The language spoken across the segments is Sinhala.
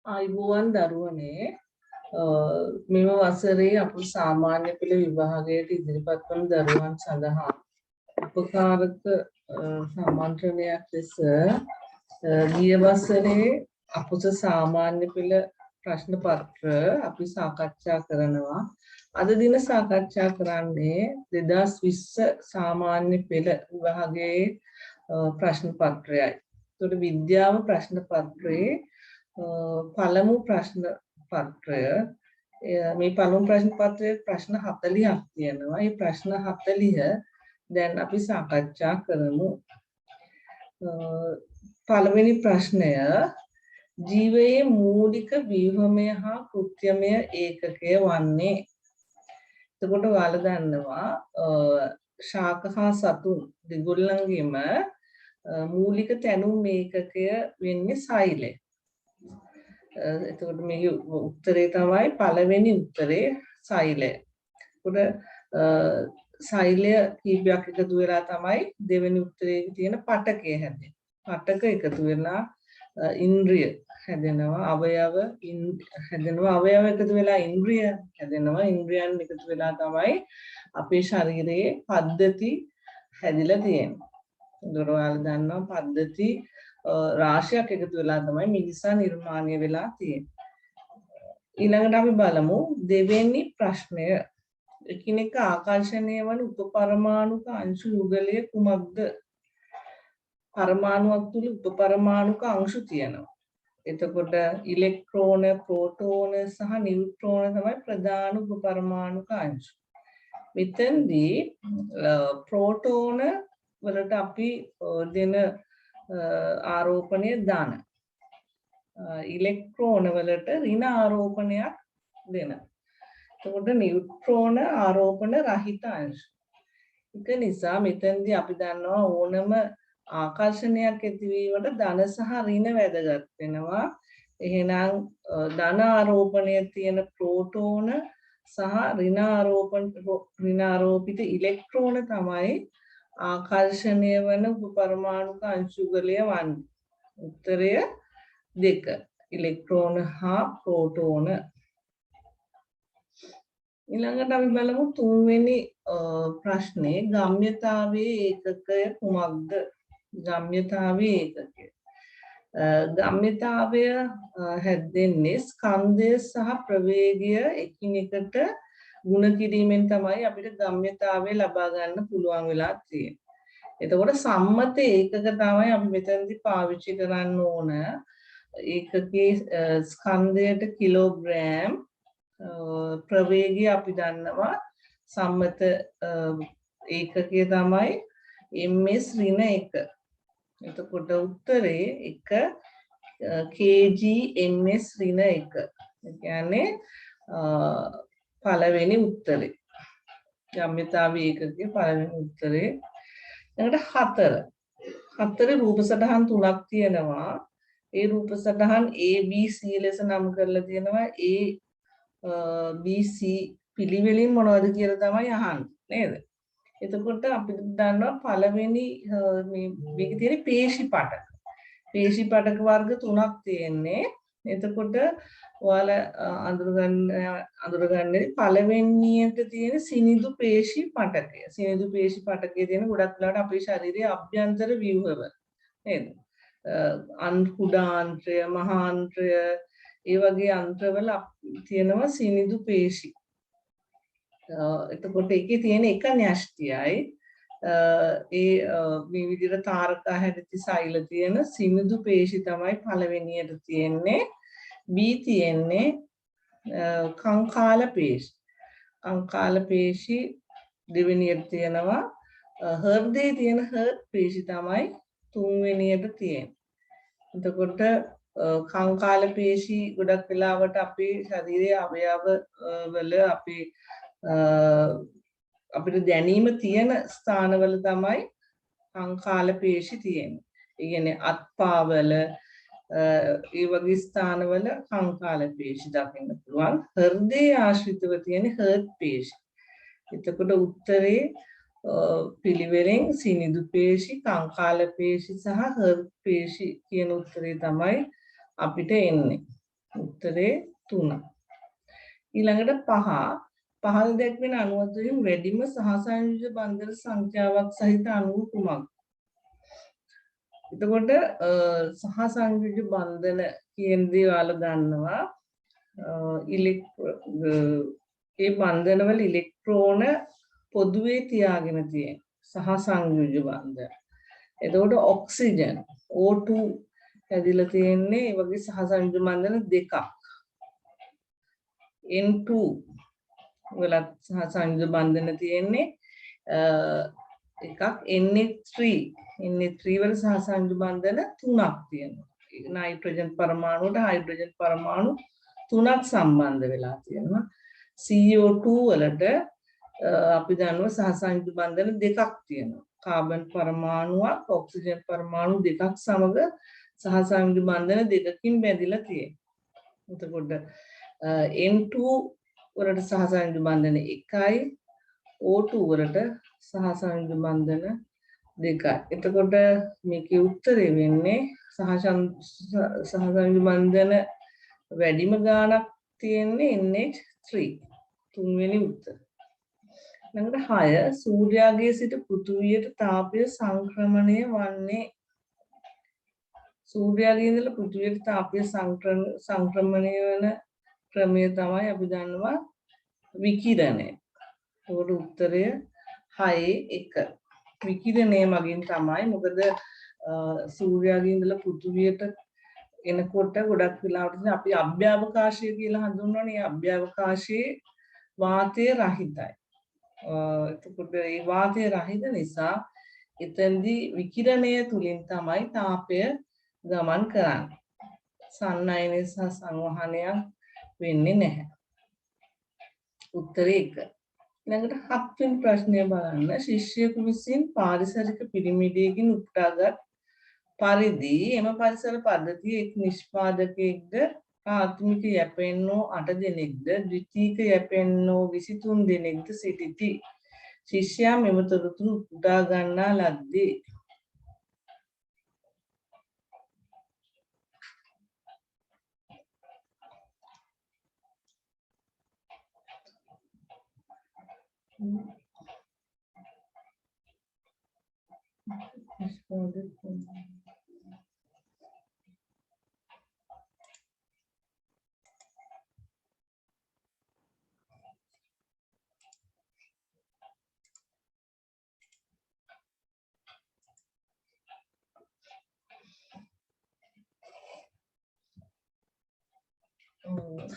ආයුබෝවන් දරුවනේ මෙම වසරේ අප සාමාන්‍ය පෙළ විභාගයට ඉදිරිපත් වන දරුවන් සඳහා උපකාරක සම්මන්ත්‍රණයක් ලෙස ගිය වසරේ අපොස සාමාන්‍ය පෙළ ප්‍රශ්න පත්‍ර අපි සාකච්ඡා කරනවා. අද දින සාකච්ඡා කරන්නේ 2020 සාමාන්‍ය පෙළ විභාගයේ ප්‍රශ්න පත්‍රයයි. එතකොට විද්‍යාව ප්‍රශ්න පත්‍රයේ පළමු ප්‍රශ්න පත්‍රය මේ පළමු ප්‍රශ්න පත්‍රයේ ප්‍රශ්න 40ක් තියෙනවා. මේ ප්‍රශ්න 40 දැන් අපි සාකච්ඡා කරමු. පළවෙනි ප්‍රශ්නය ජීවයේ මූලික ව්‍යුහමය හා කෘත්‍යමය ඒකකය වන්නේ. එතකොට ඔයාලා දන්නවා ශාක හා සතුන් දෙගොල්ලන්ගේම මූලික තැනුම් ඒකකය වෙන්නේ සෛලය. එතකොට මේ උත්තරේ තමයි පළවෙනි උත්තරේ සෛලය. එතකොට සෛලය කීපයක් එකතු වෙලා තමයි දෙවෙනි උත්තරේ තියෙන පටකය හැදෙන්නේ. පටක එකතු වෙලා ඉන්ද්‍රිය හැදෙනවා, අවයව හැදෙනවා, අවයව එකතු වෙලා ඉන්ද්‍රිය හැදෙනවා, ඉන්ද්‍රියන් එකතු වෙලා තමයි අපේ ශරීරයේ පද්ධති හැදිලා තියෙන්නේ. ඒතකොට ඔයාලා දන්නවා පද්ධති රාශියක් එකතු වෙලා තමයි මිනිසා නිර්මාණය වෙලා තියෙන්නේ. ඊළඟට අපි බලමු දෙවෙනි ප්‍රශ්නය. එකිනෙක ආකර්ෂණය වන උපපරමාණුක අංශු යුගලය කුමක්ද? පරමාණුවක් තුල උපපරමාණුක අංශු තියෙනවා. එතකොට ඉලෙක්ට්‍රෝන, ප්‍රෝටෝන සහ නියුට්‍රෝන තමයි ප්‍රධාන උපපරමාණුක අංශු. මෙතෙන්දී ප්‍රෝටෝන වලට අපි දෙන ආරෝපණය දාන. ඉලෙක්ට්‍රෝන වලට ඍණ ආරෝපණයක් දෙන. එතකොට නියුට්‍රෝන ආරෝපණ රහිත අංශ. ඒක නිසා මෙතෙන්දී අපි දන්නවා ඕනම ආකර්ෂණයක් ඇතිවීමට ධන සහ ඍණ වැදගත් වෙනවා. එහෙනම් ධන ආරෝපණය තියෙන ප්‍රෝටෝන සහ ඍණ ආරෝපිත ඉලෙක්ට්‍රෝන තමයි ආකර්ෂණය වන උපපරමාණුක අංශුගලය වන්නේ. උත්තරය 2 ඉලෙක්ට්‍රෝන හා ප්‍රෝටෝන. ඊළඟට අපි බලමු තුන්වෙනි ප්‍රශ්නේ ගම්‍යතාවයේ ඒකකය කුමක්ද? ගම්‍යතාවයේ ඒකකය. ගම්‍යතාවය හැදෙන්නේ ස්කන්ධය සහ ප්‍රවේගය එකිනෙකට ගුණ කිරීමෙන් තමයි අපිට ගම්‍යතාවය ලබා ගන්න පුළුවන් වෙලා තියෙන්නේ. එතකොට සම්මත ඒකක තමයි අපි මෙතනදී පාවිච්චි කරන්න ඕන. ඒකකයේ ස්කන්ධයට කිලෝග්‍රෑම්, ප්‍රවේගය අපි දන්නවා සම්මත ඒකකය තමයි ms ඍණ 1. එතකොට උත්තරේ 1 kg ms ඍණ 1. ඒ කියන්නේ පළවෙනි උත්තරේ. ගම්‍යතාවයේ ඒකකයේ පළවෙනි උත්තරේ. ඊළඟට 4. 4 රූප සටහන් 3ක් තියෙනවා. ඒ රූප සටහන් A B C ලෙස නම් කරලා තියෙනවා. A B C පිළිවෙලින් මොනවද කියලා තමයි අහන්නේ නේද? එතකොට අපි දන්නවා පළවෙනි මේකේ තියෙන පේශි පටක. පේශි පටක වර්ග 3ක් තියෙන්නේ. එතකොට ඔයාලා අඳුරගන්නේ පළවෙනියට තියෙන සිනිඳු පේශි පටකය. සිනිඳු පේශි පටකයේ තියෙන ගොඩක් වෙලාවට අපේ ශරීරයේ අභ්‍යන්තර ව්‍යුහව නේද? කුඩාන්ත්‍රය, මහාන්ත්‍රය, ඒ වගේ අන්ත්‍රවල තියෙනවා සිනිඳු පේශි. එතකොට ඒකේ තියෙන එක න්‍යෂ්ටියයි මේ විදිහට තාරකා හැදිති සෛල තියෙන සිනිඳු පේශි තමයි පළවෙනියට තියෙන්නේ. B තියෙන්නේ කංකාල පේශි. කංකාල පේශි දෙවෙනියට තියෙනවා. හෘදයේ තියෙන හෘද පේශි තමයි තුන්වෙනියට තියෙන්නේ. එතකොට කංකාල පේශි ගොඩක් වෙලාවට අපේ ශරීරයේ අවයව වල අපිට දැනීම තියෙන ස්ථානවල තමයි කංකාල පේශි තියෙන්නේ. ඒ කියන්නේ අත්පාවල ඒ වගේ ස්ථානවල කංකාල පේශි දකින්න පුළුවන්. හෘදයේ ආශ්‍රිතව තියෙන හෘද පේශි. එතකොට උත්තරේ පිළිවෙලින් සිනිඳු පේශි, කංකාල පේශි සහ හර්බ් පේශි කියන උත්තරේ තමයි අපිට එන්නේ. උත්තරේ 3. ඊළඟට 5 පහළ දැක්වෙන අණු අතරින් වැඩිම සහසංයුජ බන්ධන සංඛ්‍යාවක් සහිත අණුව කුමක්ද? එතකොට සහසංයුජ බන්ධන කියන දේ ඔයාලා දන්නවා. ඒ බන්ධනවල ඉලෙක්ට්‍රෝන පොදුවේ තියාගෙන තියෙන සහසංයුජ බන්ධන. එතකොට ඔක්සිජන් O2 හැදිලා තියෙන්නේ ඒ වගේ සහසංයුජ බන්ධන දෙකක්. N2 වල සහසංයුජ බන්ධන තියෙන්නේ එකක්. Na3 වල සහසංයුජ බන්ධන 3ක් තියෙනවා. නයිට්‍රජන් පරමාණුවට හයිඩ්‍රජන් පරමාණු 3ක් සම්බන්ධ වෙලා තියෙනවා. CO2 වලට අපි දන්නවා සහසංයුජ බන්ධන දෙකක් තියෙනවා. කාබන් පරමාණුවක් ඔක්සිජන් පරමාණු දෙකක් සමග සහසංයුජ බන්ධන දෙකකින් බැඳිලා තියෙනවා. එතකොට N2 වලට සහසංයුජ බන්ධන 1යි, O2 වලට සහසංයුජ බන්ධන 2යි. එතකොට මේකේ උත්තරේ වෙන්නේ සහසංයුජ බන්ධන වැඩිම ගාණක් තියෙන්නේ NH3. තුන්වෙනි උත්තර. ඊළඟට 6 සූර්යාගේ සිට පෘථුවියට තාපය සංක්‍රමණය වන්නේ. සූර්යාගේ ඉඳලා පෘථුවියට තාපය සංක්‍රමණය වන ක්‍රමය තමයි අපි දන්නවා විකිරණය. ඒකට උත්තරය 6-1. විකිරණය මගින් තමයි. මොකද සූර්යාගේ ඉඳලා පෘථුවියට එනකොට ගොඩක් වෙලාවට අපි අභ්‍යවකාශය කියලා හඳුන්වන්නේ. අභ්‍යවකාශයේ වාතය රහිතයි. එතකොට මේ වාතය රහිත නිසා එතෙන්දී විකිරණය තුලින් තමයි තාපය ගමන් කරන්නේ. සන්නයනය සහ සංවහනයක් වෙන්නේ නැහැ. උත්තරේ 1. ඊළඟට 7 වෙනි ප්‍රශ්නය බලන්න. ශිෂ්‍යයෙකු විසින් පාරිසරික පිරමිඩයකින් උපුටාගත් පරිදි එම පරිසර පද්ධතියේ එක් නිෂ්පාදකයෙක්ද ප්‍රාථමික යැපෙන්නෝ 8 දෙනෙක්ද ද්විතීක යැපෙන්නෝ 23 දෙනෙක්ද සිටිති. ශිෂ්‍යයා මෙම තොරතුරු උපුටා ගන්නා ලද්දේ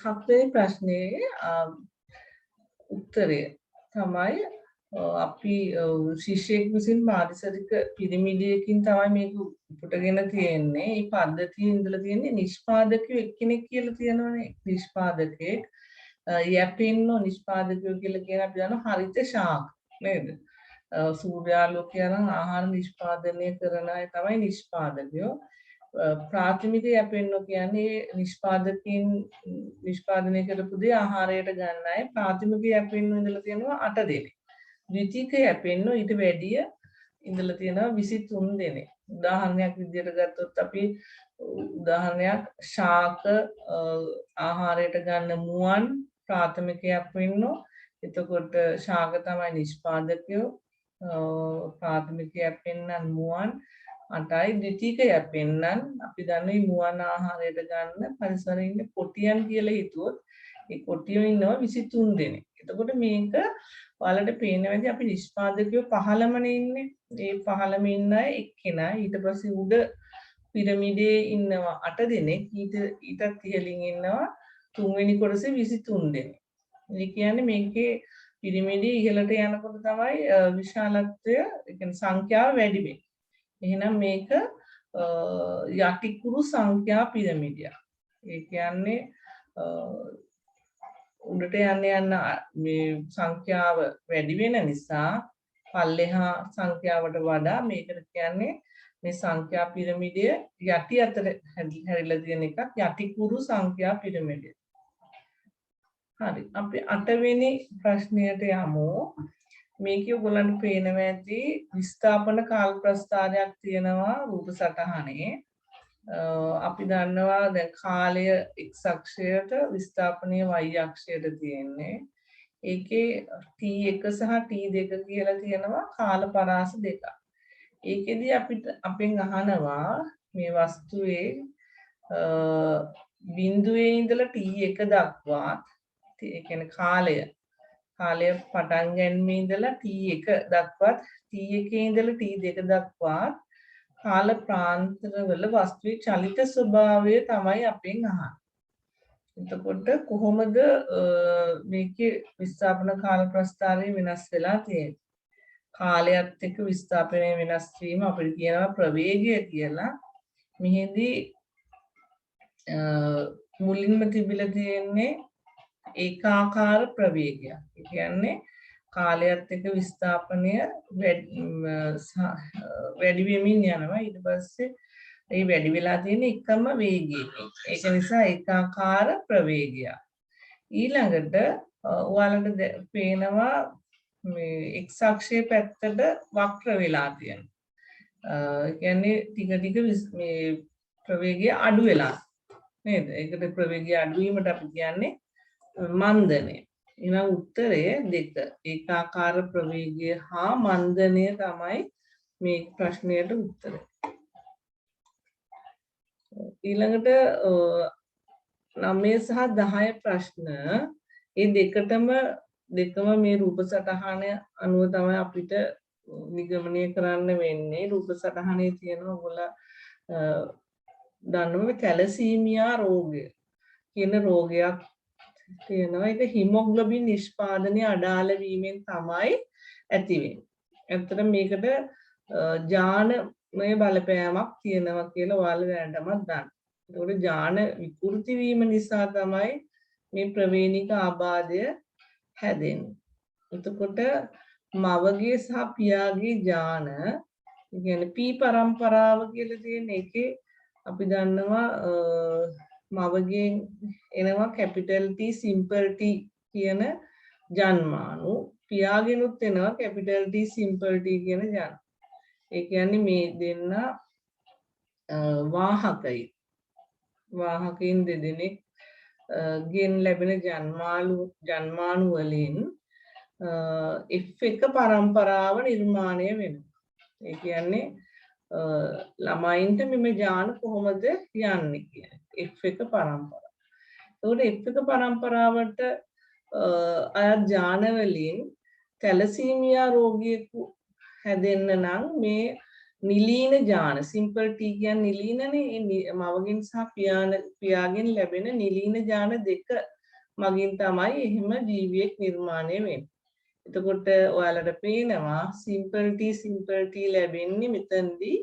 හත්වෙනි ප්‍රශ්නේ උත්තරය තමයි අපි ශිෂ්‍යයෙක් විසින් පාරිසරික පිරමිඩයකින් තමයි මේක උපුටගෙන තියෙන්නේ. මේ පද්ධතියේ ඉඳලා තියෙන්නේ නිෂ්පාදකයෝ එක්කෙනෙක් කියලා තියෙනවනේ. නිෂ්පාදකයෙක් යැපෙන්නෝ නිෂ්පාදකයෝ කියලා කියන අපි දන්නවා හරිත ශාක නේද? සූර්යාලෝකය නම් ආහාර නිෂ්පාදනය කරන අය තමයි නිෂ්පාදකයෝ. ප්‍රාථමික යැපෙන්නෝ කියන්නේ නිෂ්පාදකයන් නිෂ්පාදනය කරපු දේ ආහාරයට ගන්න අය. ප්‍රාථමික යැපෙන්නෝ ඉඳලා තියෙනවා 8 දෙනෙක්. ද්විතීක යැපෙන්නෝ ඊට වැඩිය ඉඳලා තියෙනවා 23 දෙනෙක්. උදාහරණයක් විදිහට ගත්තොත් අපි උදාහරණයක් ශාක ආහාරයට ගන්න මුවන් ප්‍රාථමික යැපෙන්නෝ. එතකොට ශාක තමයි නිෂ්පාදකයෝ. ප්‍රාථමික යැපෙන්නන් මුවන් 8යි. ද්විතීක යැපෙන්නන් අපි දන්නේ මුවන් ආහාරයට ගන්න පරිසරයේ ඉන්න කොටියන් කියලා හිතුවොත් ඒ කොටියෝ ඉන්නවා 23 දෙනෙක්. එතකොට මේක ඔයාලට පේනවා ඇති අපි නිෂ්පාදකයෝ 15නේ ඉන්නේ. ඒ 15ම ඉන්න අය එක්කෙනා. ඊට පස්සේ උඩ පිරමිඩේ ඉන්නවා 8 දෙනෙක්. ඊටත් ඉහළින් ඉන්නවා තුන්වෙනි කොටසේ 23 දෙනෙක්. ඒ කියන්නේ මේකේ පිරමිඩේ ඉහළට යනකොට තමයි විශාලත්වය ඒ කියන්නේ සංඛ්‍යාව වැඩි වෙන්නේ. එහෙනම් මේක යටිකුරු සංඛ්‍යා පිරමිඩයක්. ඒ කියන්නේ උඩට යන්න මේ සංඛ්‍යාව වැඩි වෙන නිසා පල්ලෙහා සංඛ්‍යාවට වඩා මේකට කියන්නේ මේ සංඛ්‍යා පිරමිඩය යටි අතර හැරිලා තියෙන එකක් යටිකුරු සංඛ්‍යා පිරමිඩය. හරි අපි 8 වෙනි ප්‍රශ්නයට යමු. මේකේ ඔයගොල්ලන්ට පේනවා ඇති විස්ථාපන කාල ප්‍රස්ථාරයක් තියෙනවා රූප සටහනේ. අපි දන්නවා දැන් කාලය x අක්ෂයට විස්ථාපනය y අක්ෂයට තියෙන්නේ. ඒකේ t1 සහ t2 කියලා තියෙනවා කාල පරාස දෙකක්. ඒකෙදි අපිට අපෙන් අහනවා මේ වස්තුවේ බිඳුවේ ඉඳලා t1 දක්වා ඒ කියන්නේ කාලය පටන් ගැනීම ඉඳලා t1 දක්වත් t1 ඉඳලා t2 දක්වා කාල ප්‍රාන්තරවල වස්තුවේ චලිත ස්වභාවය තමයි අපෙන් අහන්නේ. එතකොට කොහොමද මේකේ විස්ථාපන කාල ප්‍රස්ථාරය වෙනස් වෙලා තියෙන්නේ? කාලයත් එක්ක විස්ථාපනය වෙනස් වීම අපිට කියනවා ප්‍රවේගය කියලා. මෙහිදී මුලින්ම තිබිලා තියෙන්නේ ඒකාකාර ප්‍රවේගයක්. ඒ කියන්නේ කාලයත් එක්ක විස්ථාපනය වැඩි වෙමින් යනවා. ඊට පස්සේ ඒ වැඩි වෙලා තියෙන එකම වේගයක. ඒක නිසා ඒකාකාර ප්‍රවේගයක්. ඊළඟට ඔයාලට පේනවා මේ x අක්ෂයේ පැත්තට වක්‍ර වෙලා තියෙනවා. ඒ කියන්නේ ටික ටික මේ ප්‍රවේගය අඩු වෙලා නේද? ඒකට ප්‍රවේගය අඩු වීමට අපි කියන්නේ මන්දනය. එහෙනම් උත්තරය 2. ඒකාකාර ප්‍රවේගය හා මන්දනය තමයි මේ ප්‍රශ්නයට උත්තරය. ඊළඟට 9 සහ 10 ප්‍රශ්න ඒ දෙකම මේ රූප සටහන අනුව තමයි අපිට නිගමනය කරන්න වෙන්නේ. රූප සටහනේ තියෙනවා ඔයගොල්ලෝ දන්නවද තැලසීමියා රෝගය කියන රෝගයක් තියෙනවා. ඒක හිමොග්ලොබින් නිෂ්පාදනය අඩාල වීමෙන් තමයි ඇති වෙන්නේ. ඇත්තට මේකට ජානමය බලපෑමක් තියෙනවා කියලා ඔයාලා දැනටමත් දන්න. ඒකට ජාන විකෘති වීම නිසා තමයි මේ ප්‍රවේණික ආබාධය හැදෙන්නේ. එතකොට මවගේ සහ පියාගේ ජාන කියන්නේ P පරම්පරාව කියලා තියෙන එකේ අපි දන්නවා මවගෙන් එනවා කැපිටල් T සිම්පල් T කියන ජන්මාණු. පියාගෙනුත් එනවා කැපිටල් T සිම්පල් T කියන ජන්ම. ඒ කියන්නේ මේ දෙන්න වාහකයින් දෙදෙනෙක් ගෙන් ලැබෙන ජන්මාණු වලින් F1 පරම්පරාව නිර්මාණය වෙනවා. ඒ කියන්නේ ළමයින්ට මෙම ජාන කොහොමද යන්නේ කියන්නේ F1 පරම්පරාව. එතකොට F1 පරම්පරාවට අයත් ජාන වලින් තැලසීමියා රෝගියෙකු හැදෙන්න නම් මේ නිලීන ජාන සිම්පල් T කියන්නේ නිලීනනේ මවගෙන් සහ පියාගෙන් ලැබෙන නිලීන ජාන දෙක මගින් තමයි එහෙම ජීවියෙක් නිර්මාණය වෙන්නේ. එතකොට ඔයාලට පේනවා සිම්පල් T ලැබෙන්නේ මෙතනදී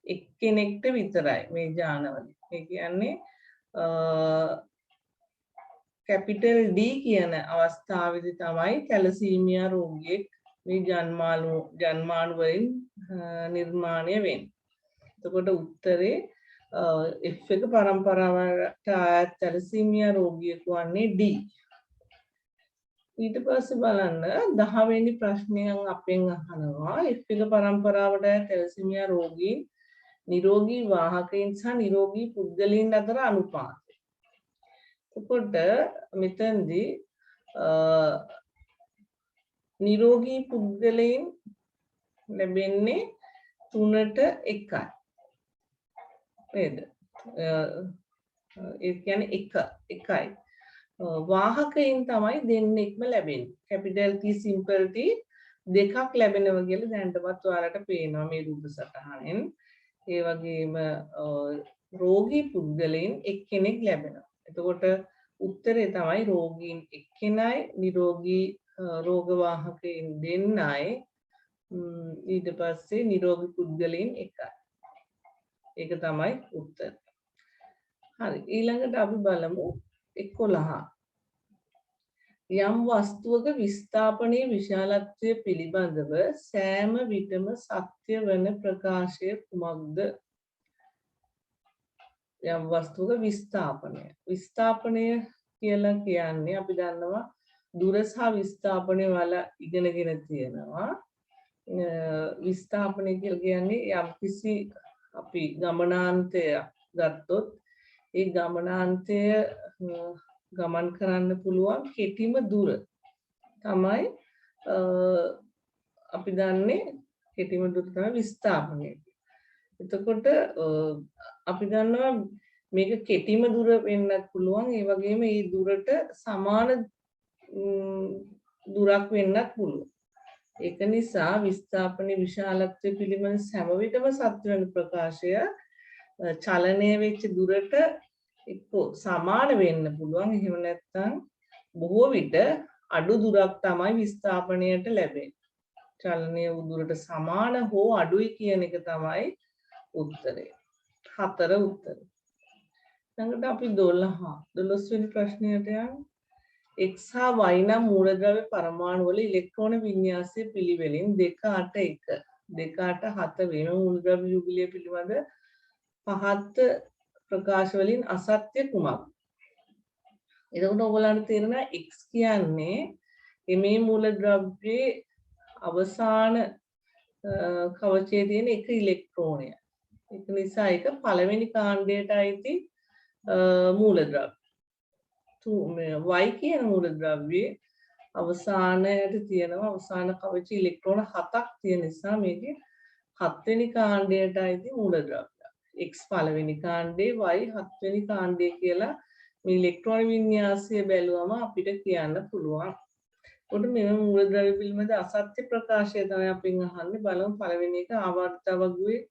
එක්කෙනෙක්ට විතරයි මේ ජානවල. ඒ කියන්නේ කැපිටල් D කියන අවස්ථාවේදී තමයි තැලසීමියා රෝගියෙක් මේ ජන්මාණු වලින් නිර්මාණය වෙන්නේ. එතකොට උත්තරේ F1 පරම්පරාවට අයත් තැලසීමියා රෝගියෙකු වන්නේ D. ඊට පස්සේ බලන්න 10 වෙනි ප්‍රශ්නයෙන් අපෙන් අහනවා F1 පරම්පරාවට අයත් තැලසීමියා රෝගීන් නිරෝගී වාහකයින් සහ නිරෝගී පුද්ගලයන් අතර අනුපාතය. එතකොට මෙතනදී නිරෝගී පුද්ගලයන් ලැබෙන්නේ 3ට 1යි. නේද? ඒ කියන්නේ 1යි. වාහකයින් තමයි දෙන්නෙක්ම ලැබෙන්නේ. කැපිටල් T සිම්පල් T දෙකක් ලැබෙනවා කියලා දැනටමත් ඔයාලට පේනවා මේ රූප සටහනෙන්. ඒ වගේම රෝගී පුද්ගලයන් එක්කෙනෙක් ලැබෙනවා. එතකොට උත්තරේ තමයි රෝගීන් එක්කෙනයි නිරෝගී රෝගවාහකයින් දෙන්නයි ඊට පස්සේ නිරෝගී පුද්ගලයන් එකයි. ඒක තමයි උත්තර. හරි ඊළඟට අපි බලමු 11. යම් වස්තුවක විස්ථාපනයේ විශාලත්වය පිළිබඳව සෑම විටම සත්‍ය වන ප්‍රකාශය කුමක්ද? යම් වස්තුවක විස්ථාපනය කියලා කියන්නේ අපි දන්නවා දුර සහ විස්ථාපනය වල ඉගෙනගෙන තියෙනවා. විස්ථාපනය කියලා කියන්නේ යම්කිසි අපි ගමනාන්තය ගත්තොත් ඒ ගමනාන්තය ගමන් කරන්න පුළුවන් කෙටිම දුර තමයි අපි දන්නේ කෙටිම දුර තමයි විස්ථාපනය. එතකොට අපි දන්නවා මේක කෙටිම දුර වෙන්නත් පුළුවන් ඒ වගේම මේ දුරට සමාන දුරක් වෙන්නත් පුළුවන්. ඒක නිසා විස්ථාපනයේ විශාලත්වය පිළිබඳ හැම විටම සත්‍ය වෙන ප්‍රකාශය චලනය වෙච්ච දුරට එක්ක සමාන වෙන්න පුළුවන්. එහෙම නැත්නම් බොහෝ විට අඩු දුරක් තමයි විස්ථාපනයට ලැබෙන්නේ. චලනීය දුරට සමාන හෝ අඩුයි කියන එක තමයි උත්තරේ. 4 උත්තරේ. ඊළඟට අපි 12 වෙනි ප්‍රශ්නයට යමු. X හා Y නම් මූලද්‍රව්‍ය පරමාණු වල ඉලෙක්ට්‍රෝන වින්‍යාසයේ පිළිවෙලින් 281 287 වෙන මූලද්‍රව්‍ය යුගලය පිළිබඳ පහත් ප්‍රකාශ වලින් අසත්‍ය කුමක්ද? එතකොට ඔයගොල්ලන්ට තේරෙනවා X කියන්නේ මේ මූලද්‍රව්‍යයේ අවසාන කවචයේ තියෙන එක ඉලෙක්ට්‍රෝනය. ඒක නිසා ඒක පළවෙනි කාණ්ඩයට අයිති මූලද්‍රව්‍ය. Y කියන මූලද්‍රව්‍යයේ අවසානයට තියෙනවා අවසාන කවච ඉලෙක්ට්‍රෝන 7ක් තියෙන නිසා මේකේ 7 වෙනි කාණ්ඩයට අයිති මූලද්‍රව්‍ය. X පළවෙනි කාණ්ඩේ Y 7 වෙනි කාණ්ඩේ කියලා මේ ඉලෙක්ට්‍රෝන වින්‍යාසය බැලුවම අපිට කියන්න පුළුවන්. උඩ මේ මූලද්‍රව්‍ය පිළිබඳ අසත්‍ය ප්‍රකාශය තමයි අපින් අහන්නේ. බලමු පළවෙනි එක ආවර්තවගුවේ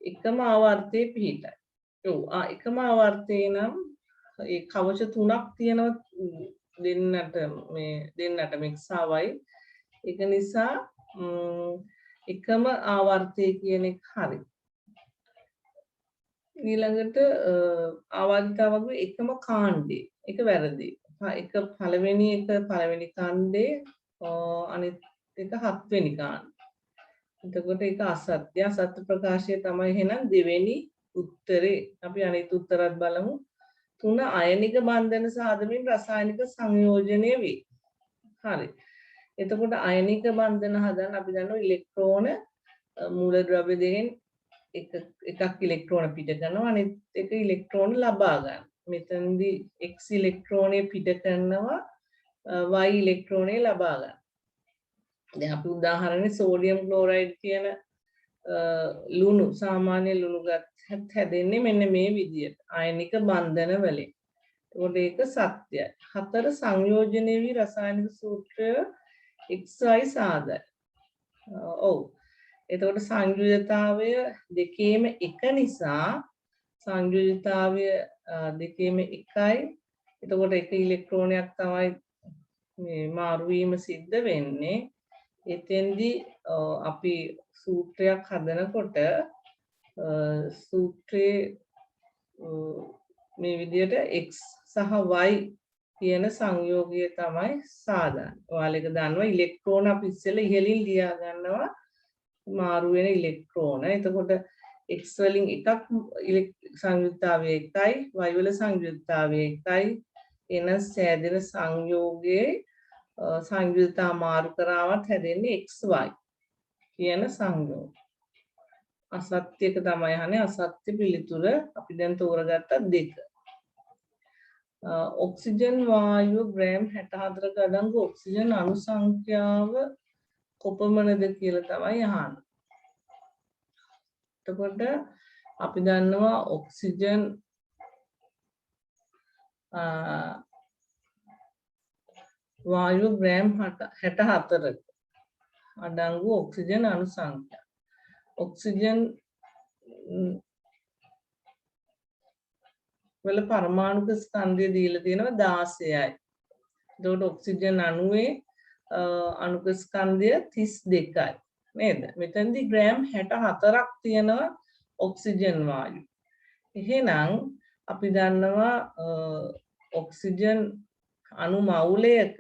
එකම ආවර්තයේ පිහිටයි. ඔව් එකම ආවර්තයේ නම් ඒ කවච තුනක් තියෙනවා දෙන්නට X සහ Y. ඒක නිසා එකම ආවර්තය කියන එක හරි. ඊළඟට ආවර්තවගුවේ එකම කාණ්ඩේ ඒක වැරදි. එක පළවෙනි කාණ්ඩේ අනිත් එක 7 වෙනි කාණ්ඩේ. එතකොට ඒක අසත්‍ය. අසත්‍ය ප්‍රකාශය තමයි එහෙනම් දෙවෙනි උත්තරේ. අපි අනිත් උත්තරත් බලමු. 3 අයනික බන්ධන සාධමින් රසායනික සංයෝජනය වේ. හරි. එතකොට අයනික බන්ධන හදන්න අපි දන්නවා ඉලෙක්ට්‍රෝන මූලද්‍රව්‍ය දෙකෙන් එකක් ඉලෙක්ට්‍රෝන පිට කරනවා අනිත් එක ඉලෙක්ට්‍රෝන ලබා ගන්න. මෙතනදී X ඉලෙක්ට්‍රෝනය පිට කරනවා Y ඉලෙක්ට්‍රෝනය ලබා ගන්න. දැන් අපි උදාහරණේ සෝඩියම් ක්ලෝරයිඩ් කියන ලුණු සාමාන්‍ය ලුණු ගත්තත් හැදෙන්නේ මෙන්න මේ විදියට අයනික බන්ධන වලින්. ඒකට ඒක සත්‍යයි. 4 සංයෝජනයේ වී රසායනික සූත්‍රය XY සාධයි. ඔව්. එතකොට සංයුජතාවය දෙකේම එක නිසා සංයුජතාවය දෙකේම එකයි. එතකොට එක ඉලෙක්ට්‍රෝනයක් තමයි මේ මාරු වීම සිද්ධ වෙන්නේ. එතෙන්දී අපි සූත්‍රයක් හදනකොට සූත්‍රයේ මේ විදිහට X සහ Y කියන සංයෝගය තමයි සාධන්නේ. ඔයාලා එක දන්නවා ඉලෙක්ට්‍රෝන අපි ඉස්සෙල්ලා ඉහළින් ලියා ගන්නවා මාරු වෙන ඉලෙක්ට්‍රෝන. එතකොට X වලින් එකක් සංයුක්තාවය එකයි Y වල සංයුක්තාවය එකයි. එන සෑදෙන සංයෝගයේ සංයුක්තා මාරු කරාවත් හැදෙන්නේ XY කියන සංයෝගය. අසත්‍යක තමයි අහන්නේ. අසත්‍ය පිළිතුර අපි දැන් තෝරගත්ත 2. ඔක්සිජන් වායුව ග්‍රෑම් 64ක අඩංගු ඔක්සිජන් අණු සංඛ්‍යාව කොපමණද කියලා තමයි අහන්නේ. එතකොට අපි දන්නවා ඔක්සිජන් වායුව ග්‍රෑම් 64ක අඩංගු ඔක්සිජන් අණු සංඛ්‍යාව. ඔක්සිජන් වල පරමාණුක ස්කන්ධය දීලා තියෙනවා 16යි. එතකොට ඔක්සිජන් අණුවේ අණුක ස්කන්ධය 32යි. නේද? මෙතනදී ග්‍රෑම් 64ක් තියෙනවා ඔක්සිජන් වායු. එහෙනම් අපි දන්නවා ඔක්සිජන් අණු මවුලයක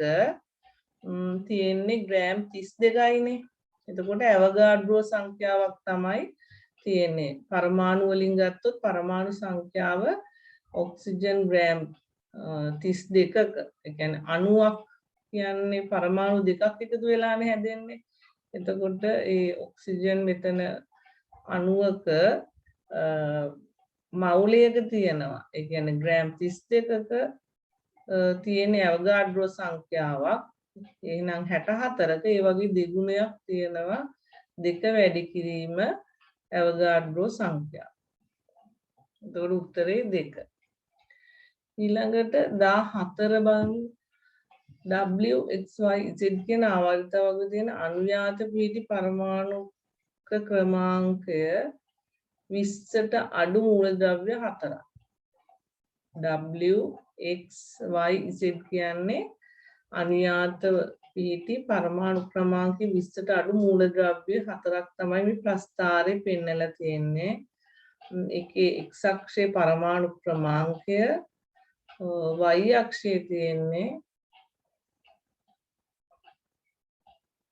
තියෙන්නේ ග්‍රෑම් 32යිනේ. එතකොට ඇවගාඩ්‍රෝ සංඛ්‍යාවක් තමයි තියෙන්නේ. පරමාණු වලින් ගත්තොත් පරමාණු සංඛ්‍යාව ඔක්සිජන් ග්‍රෑම් 32ක ඒ කියන්නේ අණුවක් කියන්නේ පරමාණු දෙකක් එකතු වෙලානේ හැදෙන්නේ. එතකොට ඒ ඔක්සිජන් මෙතන අණුවක මවුලයක තියෙනවා. ඒ කියන්නේ ග්‍රෑම් 32ක තියෙන ඇවෝගාඩ්‍රෝ සංඛ්‍යාවක්. එහෙනම් 64ක ඒ වගේ දෙගුණයක් තියෙනවා. දෙක වැඩි කිරීම ඇවෝගාඩ්‍රෝ සංඛ්‍යාව. එතකොට උත්තරේ 2. ඊළඟට 14 බලමු. WXYZ කියන ආවර්ත වර්ග තියෙන අනුයාත පිහිටි පරමාණුක ක්‍රමාංකය 20ට අඩු මූලද්‍රව්‍ය 4ක්. WXYZ කියන්නේ අනුයාත පිහිටි පරමාණු ක්‍රමාංකය 20ට අඩු මූලද්‍රව්‍ය 4ක් තමයි මේ ප්‍රස්ථාරේ පෙන්නලා තියෙන්නේ. ඒකේ x අක්ෂයේ පරමාණු ක්‍රමාංකය y අක්ෂයේ තියෙන්නේ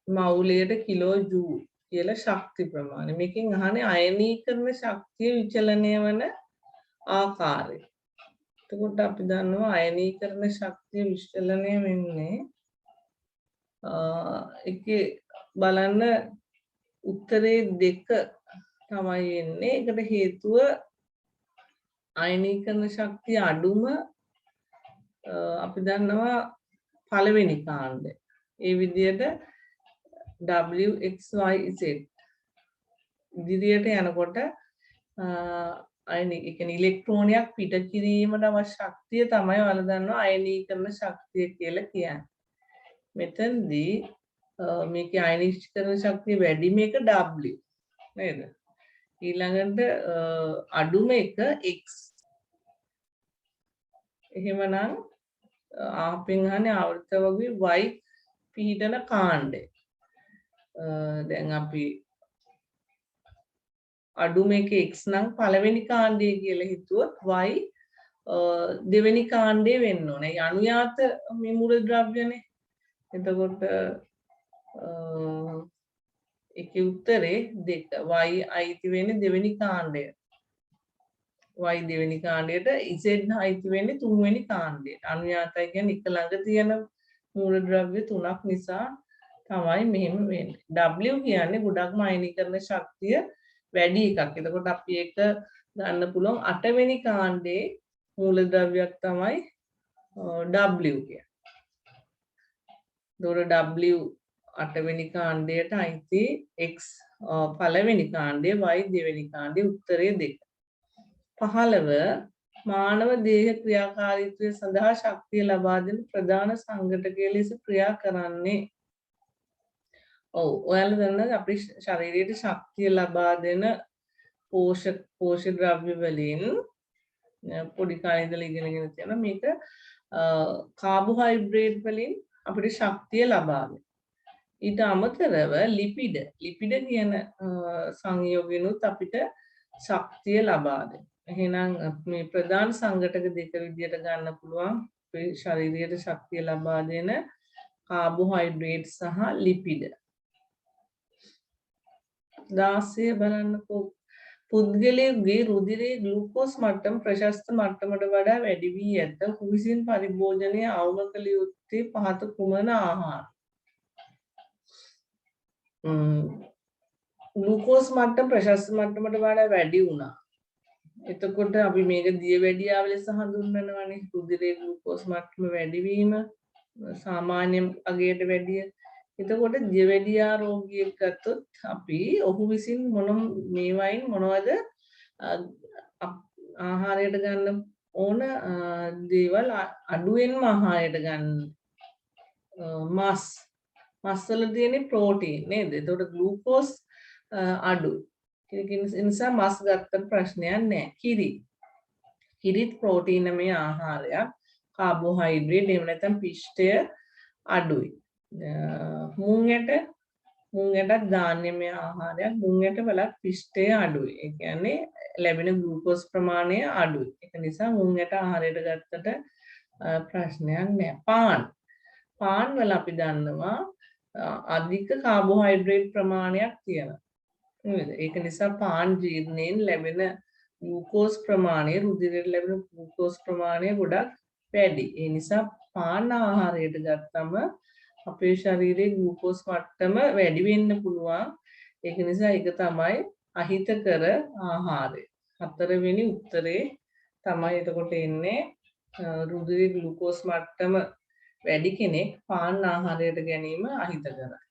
මවුලයට කිලෝ ජූල් කියලා ශක්ති ප්‍රමාණය. මේකෙන් අහන්නේ අයනීකරණ ශක්තිය විචලනය වන ආකාරය. එතකොට අපි දන්නවා අයනීකරණ ශක්තිය විචලනය වෙන්නේ ඒකේ බලන්න උත්තරේ 2 තමයි එන්නේ. ඒකට හේතුව අයනීකරණ ශක්තිය අඩුම අපි දන්නවා පළවෙනි කාණ්ඩය. ඒ විදිහට WXYZ ඉදිරියට යනකොට අයනී ඒ කියන්නේ ඉලෙක්ට්‍රෝනයක් පිට කිරීමට අවශ්‍ය ශක්තිය තමයි ඔයාලා දන්නවා අයනීකරණ ශක්තිය කියලා කියන්නේ. මෙතනදී මේකේ අයනීකරණ ශක්තිය වැඩි මේක W නේද? ඊළඟට අඩුම එක X. එහෙමනම් ආපෙන් අහන්නේ ආවර්ත වගේ Y පිහිටන කාණ්ඩය. දැන් අපි අඩුම එක x නම් පළවෙනි කාණ්ඩය කියලා හිතුවොත් y දෙවෙනි කාණ්ඩය වෙන්න ඕනේ. අනුයාත මේ මූලද්‍රව්‍යනේ. එතකොට ඒකේ උත්තරේ 2. y අයිති වෙන්නේ දෙවෙනි කාණ්ඩය. y දෙවෙනි කාණ්ඩයට z අයිති වෙන්නේ තුන්වෙනි කාණ්ඩයට. අනුයාතය කියන්නේ එක ළඟ තියෙන මූලද්‍රව්‍ය තුනක් නිසා තමයි මෙහෙම වෙන්නේ. W කියන්නේ ගොඩක්ම අයනීකරණ ශක්තිය වැඩි එකක්. එතකොට අපි ඒක ගන්න පුළුවන් 8 වෙනි කාණ්ඩේ මූලද්‍රව්‍යයක් තමයි W කියන්නේ. දොර W 8 වෙනි කාණ්ඩයට අයිති X පළවෙනි කාණ්ඩේ Y දෙවෙනි කාණ්ඩේ උත්තරේ 2. 15 මානව දේහ ක්‍රියාකාරීත්වය සඳහා ශක්තිය ලබා දෙන ප්‍රධාන සංඝටකය ලෙස ක්‍රියා කරන්නේ. ඔයාලා දන්නා අපේ ශරීරයට ශක්තිය ලබා දෙන පෝෂක ද්‍රව්‍ය වලින් පොඩි කාලේ ඉඳලා ඉගෙනගෙන තියෙනවා මේක කාබෝහයිඩ්‍රේට් වලින් අපිට ශක්තිය ලබා දෙනවා. ඊට අමතරව ලිපිඩ කියන සංයෝගිනුත් අපිට ශක්තිය ලබා දෙනවා. එහෙනම් මේ ප්‍රධාන සංඝටක දෙක විදියට ගන්න පුළුවන් අපේ ශරීරයට ශක්තිය ලබා දෙන කාබෝහයිඩ්‍රේට් සහ ලිපිඩ. 16 බලන්නකෝ. පුද්ගලයෙකුගේ රුධිරයේ ග්ලූකෝස් මට්ටම ප්‍රශස්ත මට්ටමට වඩා වැඩි වී ඇත. ඔහු විසින් පරිභෝජනය අවම කළ යුත්තේ පහත කුමන ආහාර? ග්ලූකෝස් මට්ටම ප්‍රශස්ත මට්ටමට වඩා වැඩි වුණා. එතකොට අපි මේක දියවැඩියාව ලෙස හඳුන්වනවානේ. රුධිරයේ ග්ලූකෝස් මට්ටම වැඩි වීම සාමාන්‍ය අගයට වැඩිය. එතකොට දියවැඩියා රෝගියෙක් ගත්තොත් අපි ඔහු විසින් මේවයින් මොනවද ආහාරයට ගන්න ඕන දේවල් අඩුවෙන්ම ආහාරයට ගන්න. මස් වල තියෙන ප්‍රෝටීන් නේද? එතකොට ග්ලූකෝස් අඩුයි. ඒ නිසා මස් ගත්තට ප්‍රශ්නයක් නැහැ. කිරිත් ප්‍රෝටීනමය ආහාරයක්. කාබෝහයිඩ්‍රේට් එහෙම නැත්නම් පිෂ්ඨය අඩුයි. මුං ඇටත් ධාන්‍යමය ආහාරයක්. මුං ඇට වලත් පිෂ්ඨය අඩුයි. ඒ කියන්නේ ලැබෙන ග්ලූකෝස් ප්‍රමාණය අඩුයි. ඒක නිසා මුං ඇට ආහාරයට ගත්තට ප්‍රශ්නයක් නැහැ. පාන් වල අපි දන්නවා අධික කාබෝහයිඩ්‍රේට් ප්‍රමාණයක් තියෙනවා. නේද? ඒක නිසා පාන් ජීර්ණයෙන් ලැබෙන ග්ලූකෝස් ප්‍රමාණය රුධිරයට ලැබෙන ග්ලූකෝස් ප්‍රමාණය ගොඩක් වැඩි. ඒ නිසා පාන් ආහාරයට ගත්තම අපේ ශරීරයේ ග්ලූකෝස් මට්ටම වැඩි වෙන්න පුළුවන්. ඒක නිසා ඒක තමයි අහිතකර ආහාරය. හතරවෙනි උත්තරේ තමයි එතකොට එන්නේ රුධිරයේ ග්ලූකෝස් මට්ටම වැඩි කෙනෙක් පාන් ආහාරයට ගැනීම අහිතකරයි.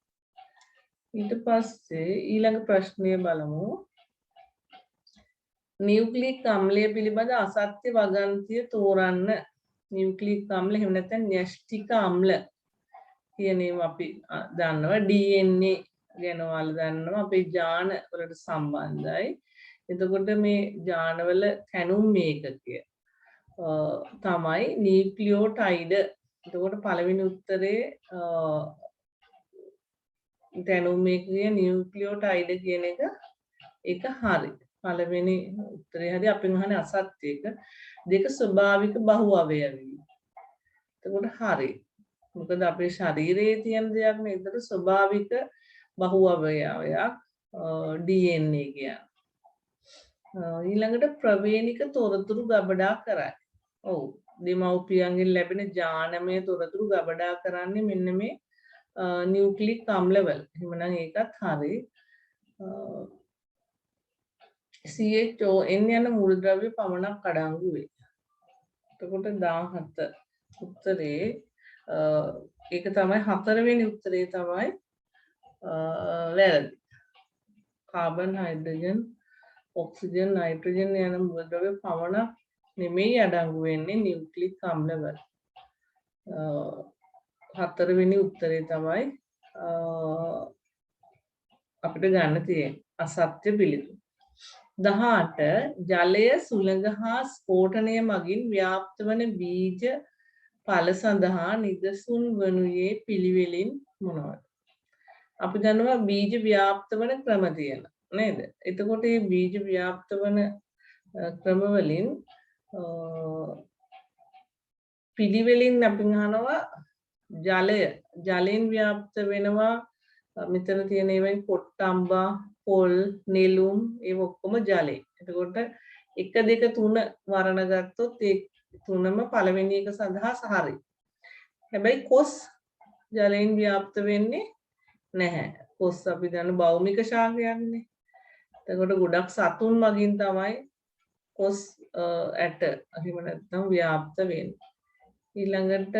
ඊට පස්සේ ඊළඟ ප්‍රශ්නය බලමු. නියුක්ලික් අම්ලය පිළිබඳ අසත්‍ය වගන්තිය තෝරන්න. නියුක්ලික් අම්ල එහෙම නැත්නම් න්‍යෂ්ටික අම්ල කියන ඒවා අපි දන්නවා. DNA ගැන ඔයාලා දන්නවා. අපේ ජාන වලට සම්බන්ධයි. එතකොට මේ ජානවල කැණුම් මේකකය තමයි නියුක්ලියෝටයිඩ. එතකොට පළවෙනි උත්තරේ කැණුම් මේකකය නියුක්ලියෝටයිඩ කියන එක ඒක හරි. පළවෙනි උත්තරේ හරි. අපෙන් අහන්නේ අසත්‍යයක. දෙක ස්වභාවික බහු අවයවී. එතකොට හරි. මොකද අපේ ශරීරයේ තියෙන දෙයක් නේ. ඒතර ස්වභාවික බහු අවයවයක් DNA කියන්නේ. ඊළඟට ප්‍රවේණික තොරතුරු ගබඩා කරයි. ඔව්. දෙමව්පියන්ගෙන් ලැබෙන ජානමය තොරතුරු ගබඩා කරන්නේ මෙන්න මේ නියුක්ලික් අම්ලවල. එහෙමනම් ඒකත් හරි. CHON යන මූලද්‍රව්‍ය පමණක් අඩංගු වේ. එතකොට 17 උත්තරේ ඒක තමයි හතරවෙනි උත්තරේ තමයි වැරදි. කාබන් හයිඩ්‍රජන් ඔක්සිජන් නයිට්‍රජන් යන මූලද්‍රව්‍ය පමණක් නෙමෙයි අඩංගු වෙන්නේ නියුක්ලික් අම්ලවල. හතරවෙනි උත්තරේ තමයි අපිට ගන්න තියෙන්නේ අසත්‍ය පිළිතුර. 18 ජලය සුළඟ හා ස්ෆෝටනය මගින් ව්‍යාප්ත වන බීජ ඵල සඳහා නිදසුන් වනුයේ පිළිවෙලින් මොනවාද? අපි දන්නවා බීජ ව්‍යාප්ත වන ක්‍රම තියෙනවා නේද? එතකොට මේ බීජ ව්‍යාප්ත වන ක්‍රම වලින් පිළිවෙලින් අපි අහනවා ජලයෙන් ව්‍යාප්ත වෙනවා. මෙතන තියෙන ඒවායින් කොට්ටම්බා පොල් නෙළුම් ඒ ඔක්කොම ජලය. එතකොට 1 2 3 වර්ණ ගත්තොත් ඒ තුනම පළවෙනි එක සඳහා හරි. හැබැයි කොස් ජලයෙන් ව්‍යාප්ත වෙන්නේ නැහැ. කොස් අපි දන්න භෞමික ශාකයක්නේ. එතකොට ගොඩක් සතුන් මගින් තමයි කොස් ඇට එහෙම නැත්නම් ව්‍යාප්ත වෙන්නේ. ඊළඟට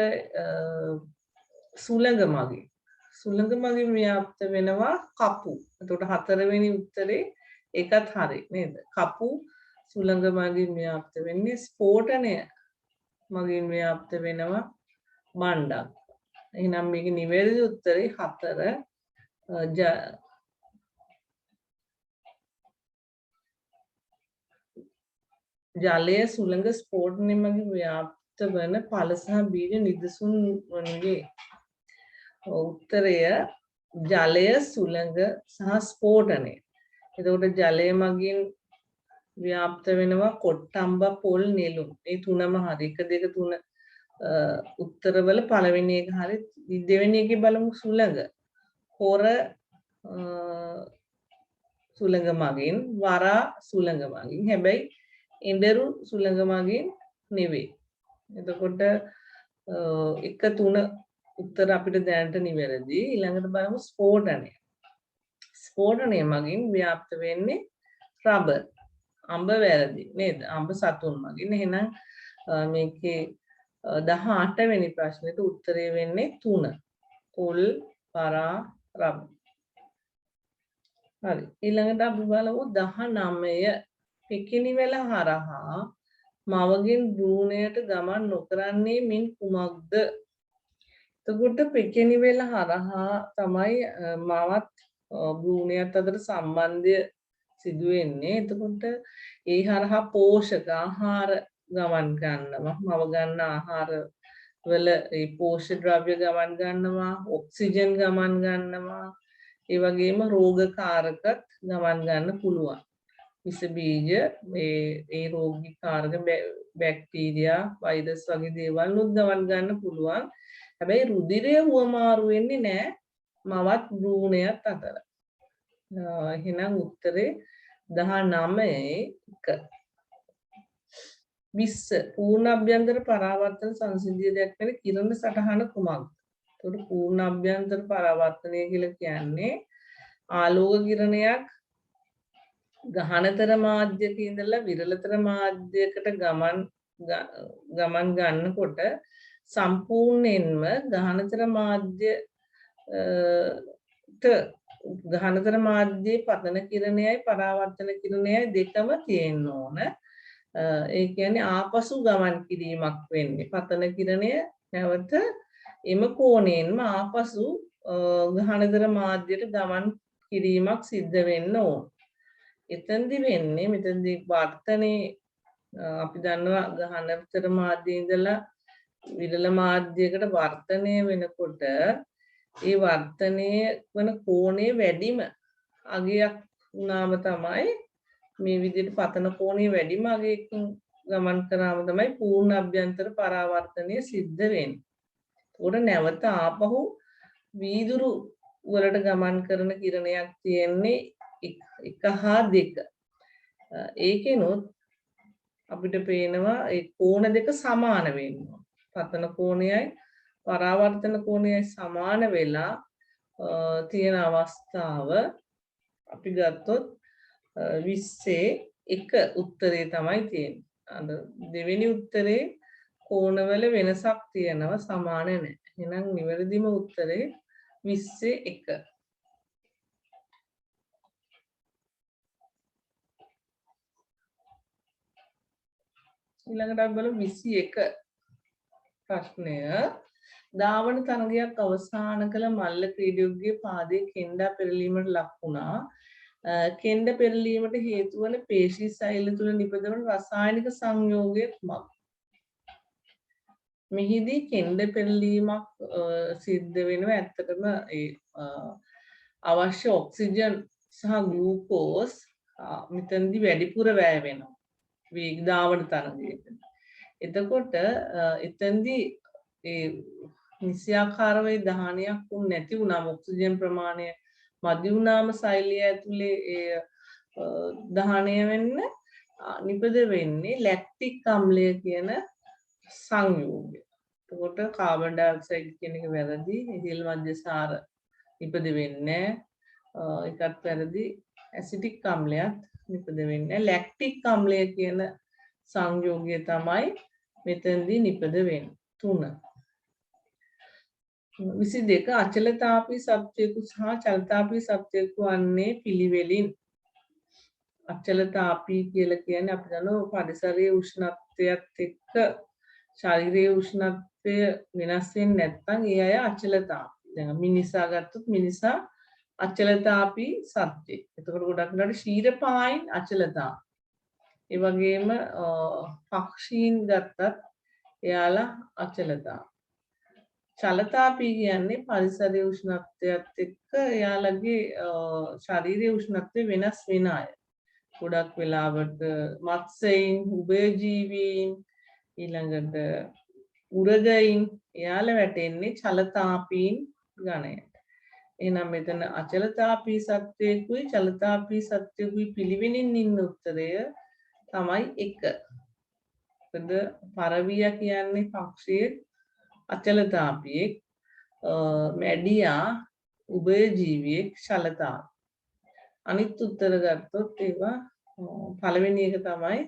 සුළඟ මගින් ව්‍යාප්ත වෙනවා කපු. එතකොට හතරවෙනි උත්තරේ ඒකත් හරි නේද? කපු සුළඟ මගින් ව්‍යාප්ත වෙන්නේ. ස්ෆෝටනය මගින් ව්‍යාප්ත වෙනවා මණ්ඩක්. එහෙනම් මේකේ නිවැරදි උත්තරේ 4. ජලය සුළඟ ස්ෆෝටනය මගින් ව්‍යාප්ත වන ඵල සහ බීජ නිදසුන් වනුයේ. උත්තරය ජලය සුළඟ සහ ස්ෆෝටනය. එතකොට ජලය මගින් ව්‍යාප්ත වෙනවා කොට්ටම්බ පොල් නෙළුම්. මේ තුනම හරි. 1 2 3 උත්තරවල පළවෙනි එක හරි. දෙවෙනි එකේ බලමු සුළඟ. හොර සුළඟ මගින් වරා සුළඟ මගින්. හැබැයි එඬරු සුළඟ මගින් නෙවෙයි. එතකොට 1 3 උත්තර අපිට දැනට නිවැරදි. ඊළඟට බලමු ස්ෆෝටනය. ස්ෆෝටනය මගින් ව්‍යාප්ත වෙන්නේ රබර්. අඹ වැරදි නේද? අඹ සතුන් මගින්. එහෙනම් මේකේ 18 වෙනි ප්‍රශ්නෙට උත්තරය වෙන්නේ 3. පොල් පරා රබර්. හරි. ඊළඟට අපි බලමු 19. පිකිනිවැල හරහා මවගෙන් භ්‍රූණයට ගමන් නොකරන්නේ මින් කුමක්ද? එතකොට පිකිනිවැල හරහා තමයි මවත් භ්‍රූණයත් අතර සම්බන්ධය සිදු වෙන්නේ. එතකොට ඒ හරහා පෝෂක ආහාර ගමන් ගන්නවා. මව ගන්න ආහාර වල ඒ පෝෂක ද්‍රව්‍ය ගමන් ගන්නවා, ඔක්සිජන් ගමන් ගන්නවා. ඒ වගේම රෝගකාරකත් ගමන් ගන්න පුළුවන්. විස බීජ ඒ රෝගීකාරක බැක්ටීරියා, වෛරස් වගේ දේවල් උත් ගමන් ගන්න පුළුවන්. හැබැයි රුධිරය හුවමාරු වෙන්නේ නැහැ මවත් භ්‍රූණයත් අතර. එහෙනම් උත්තරේ 19 20 පූර්ණ අභ්‍යන්තර පරාවර්තන සංසිද්ධිය දැක්වෙන කිරණ සටහන කුමක්ද? එතකොට පූර්ණ අභ්‍යන්තර පරාවර්තනය කියලා කියන්නේ ආලෝක කිරණයක් ගහනතර මාධ්‍යක ඉඳලා විරලතර මාධ්‍යයකට ගමන් ගන්නකොට සම්පූර්ණයෙන්ම ගහනතර මාධ්‍යයේ පතන කිරණයයි පරාවර්තන කිරණයයි දෙකම තියෙන්න ඕන. ඒ කියන්නේ ආපසු ගමන් කිරීමක් වෙන්නේ. පතන කිරණය නැවත එම කෝණයෙන්ම ආපසු ගහනතර මාධ්‍යයට ගමන් කිරීමක් සිද්ධ වෙන්න ඕන. එතෙන්දි වෙන්නේ මෙතෙන්දි වර්තනේ අපි දන්නවා ගහනතර මාධ්‍යයේ ඉඳලා විරල මාධ්‍යයකට වර්තනය වෙනකොට ඒ වර්තනය වන කෝණේ වැඩිම අගයක් වුණාම තමයි මේ විදිහට පතන කෝණේ වැඩිම අගයකින් ගමන් කරාම තමයි පූර්ණ අභ්‍යන්තර පරාවර්තනය සිද්ධ වෙන්නේ. උඩ නැවත ආපහු වීදුරු වලට ගමන් කරන කිරණයක් තියෙන්නේ 1 හා 2. ඒකෙනොත් අපිට පේනවා ඒ කෝණ දෙක සමාන වෙනවා. පතන කෝණයයි පරාවර්තන කෝණයයි සමාන වෙලා තියෙන අවස්ථාව අපි ගත්තොත් 20 උත්තරේ තමයි තියෙන්නේ. අර දෙවෙනි උත්තරේ කෝණවල වෙනසක් තියෙනවා සමාන නැහැ. එහෙනම් නිවැරදිම උත්තරේ 21. ඊළඟට අපි බලමු 21 ප්‍රශ්නය. ධාවන තරගයක් අවසන් කළ මල්ල ක්‍රීඩකගේ පාදයේ කෙන්ඩා පෙරලීමට ලක් වුණා. කෙන්ඩ පෙරලීමට හේතු වන පේශී සෛල තුල නිපදවන රසායනික සංයෝගය කුමක්ද? මෙහිදී කෙන්ඩ පෙරලීමක් සිද්ධ වෙනවා. ඇත්තටම ඒ අවශ්‍ය ඔක්සිජන් සහ ග්ලූකෝස් මෙතනදී වැඩිපුර වැය වෙනවා. වේග ධාවන තරගයකට. එතකොට එතෙන්දී ඒ නිසියාකාරව දහනයක් වුණ නැති වුණාම ඔක්සිජන් ප්‍රමාණය මදි වුණාම සෛලය ඇතුලේ ඒ දහනය වෙන්න නිපද වෙන්නේ ලැක්ටික් අම්ලය කියන සංයෝගය. එතකොට කාබන් ඩයොක්සයිඩ් කියන එක වැරදි. ඉහළ මධ්‍යසාර නිපද වෙන්නේ ඒකත් වැරදි. ඇසිටික් අම්ලයත් නිපද වෙන්නේ. ලැක්ටික් අම්ලය කියන සංයෝගය තමයි මෙතනදී නිපද වෙන්නේ. 3. 22 අචලතාපී සත්‍යයකු සහ චලතාපී සත්‍යයකු වන්නේ පිළිවෙලින්. අචලතාපී කියලා කියන්නේ අපි දන්නවා පරිසරයේ උෂ්ණත්වයත් එක්ක ශරීරයේ උෂ්ණත්වය වෙනස් වෙන්නේ නැත්නම් ඒ අය අචලතාපී. දැන් මිනිසා ගත්තොත් මිනිසා අචලතාපී සත්‍යය. එතකොට ගොඩක් වෙලාවට ශීරපායින් අචලතාපී. ඒ වගේම පක්ෂීන් ගත්තත් එයාලා අචලතාපී. චලතාපී කියන්නේ පරිසරයේ උෂ්ණත්වයත් එක්ක එයාලගේ ශරීරයේ උෂ්ණත්වය වෙනස් වෙන අය. ගොඩක් වෙලාවට මත්ස්‍යයින්, උභයජීවීන්, ඊළඟට උරගයින් එයාලා වැටෙන්නේ චලතාපීන් ගණයට. එහෙනම් මෙතන අචලතාපී සත්‍යයකුයි චලතාපී සත්‍යයකුයි පිළිවෙලින් ඉන්න උත්තරය තමයි 1. මොකද පරවිය කියන්නේ පක්ෂියෙක් අචලතාපියෙක්, මැඩියා උභයජීවියෙක් චලතාපී. අනිත් උත්තර ගත්තොත් ඒවා පළවෙනි එක තමයි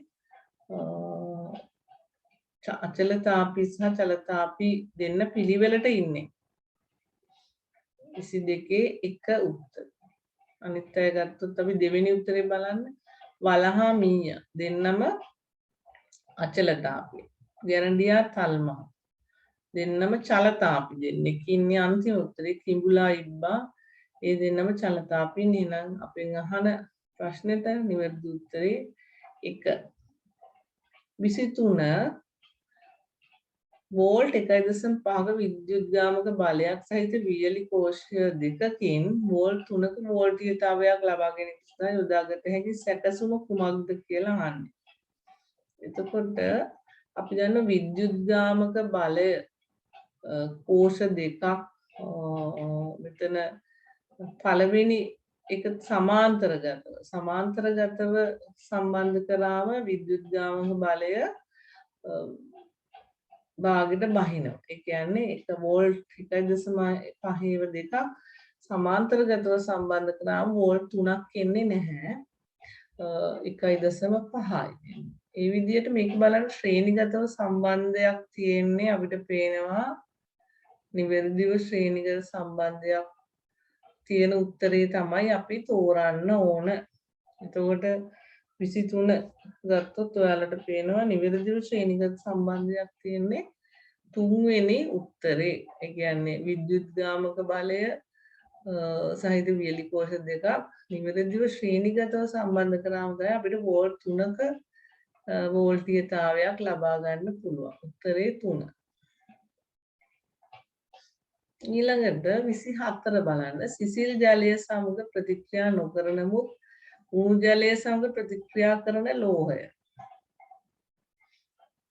අචලතාපී සහ චලතාපී දෙන්න පිළිවෙලට ඉන්නේ. 22 1 උත්තර. අනිත් අය ගත්තොත් අපි දෙවෙනි උත්තරේ බලන්න. වලහා මීයා දෙන්නම අචලතාපී. ගැරන්ඩියා තල්මා දෙන්නම චලතාපී. දෙන්නෙක් ඉන්නේ අන්තිම උත්තරේ කිඹුලා ඉබ්බා. ඒ දෙන්නම චලතාපී. එහෙනම් අපෙන් අහන ප්‍රශ්නෙට නිවැරදි උත්තරේ 1. 23 වෝල්ට් 1.5ක විද්‍යුත්ගාමක බලයක් සහිත වියලි කෝෂය දෙකකින් වෝල්ට් 3ක වෝල්ටීයතාවයක් ලබා ගැනීම සඳහා යොදාගත හැකි සැකසුම කුමක්ද කියලා අහන්නේ. එතකොට අපි දන්නවා විද්‍යුත්ගාමක බලය කෝෂ දෙකක් මෙතන පළවෙනි එක සමාන්තරගතව සම්බන්ධ කරාම විද්‍යුත්ගාමක බලය භාගයට බහිනවා. ඒ කියන්නේ එක වෝල්ට් 1.5 සමාන්තරගතව සම්බන්ධ කරාම වෝල්ට් 3ක් එන්නේ නැහැ. 1.5යි. ඒ විදිහට මේක බලන්න ශ්‍රේණිගතව සම්බන්ධයක් තියෙන්නේ අපිට පේනවා නිවැරදිව ශ්‍රේණිගත සම්බන්ධයක් තියෙන උත්තරේ තමයි අපි තෝරන්න ඕන. එතකොට 23 ගත්තොත් ඔයාලට පේනවා නිවැරදිව ශ්‍රේණිගත සම්බන්ධයක් තියෙන්නේ තුන්වෙනි උත්තරේ. ඒ කියන්නේ විද්‍යුත්ගාමක බලය සහිත වියලි කෝෂ දෙකක් නිවැරදිව ශ්‍රේණිගතව සම්බන්ධ කරාම තමයි අපිට වෝල්ට් 3ක වෝල්ටීයතාවයක් ලබා ගන්න පුළුවන්. උත්තරේ 3. ඊළඟට 24 බලන්න. සිසිල් ජලය සමග ප්‍රතික්‍රියා නොකරනමුත් උණු ජලය සමග ප්‍රතික්‍රියා කරන ලෝහය.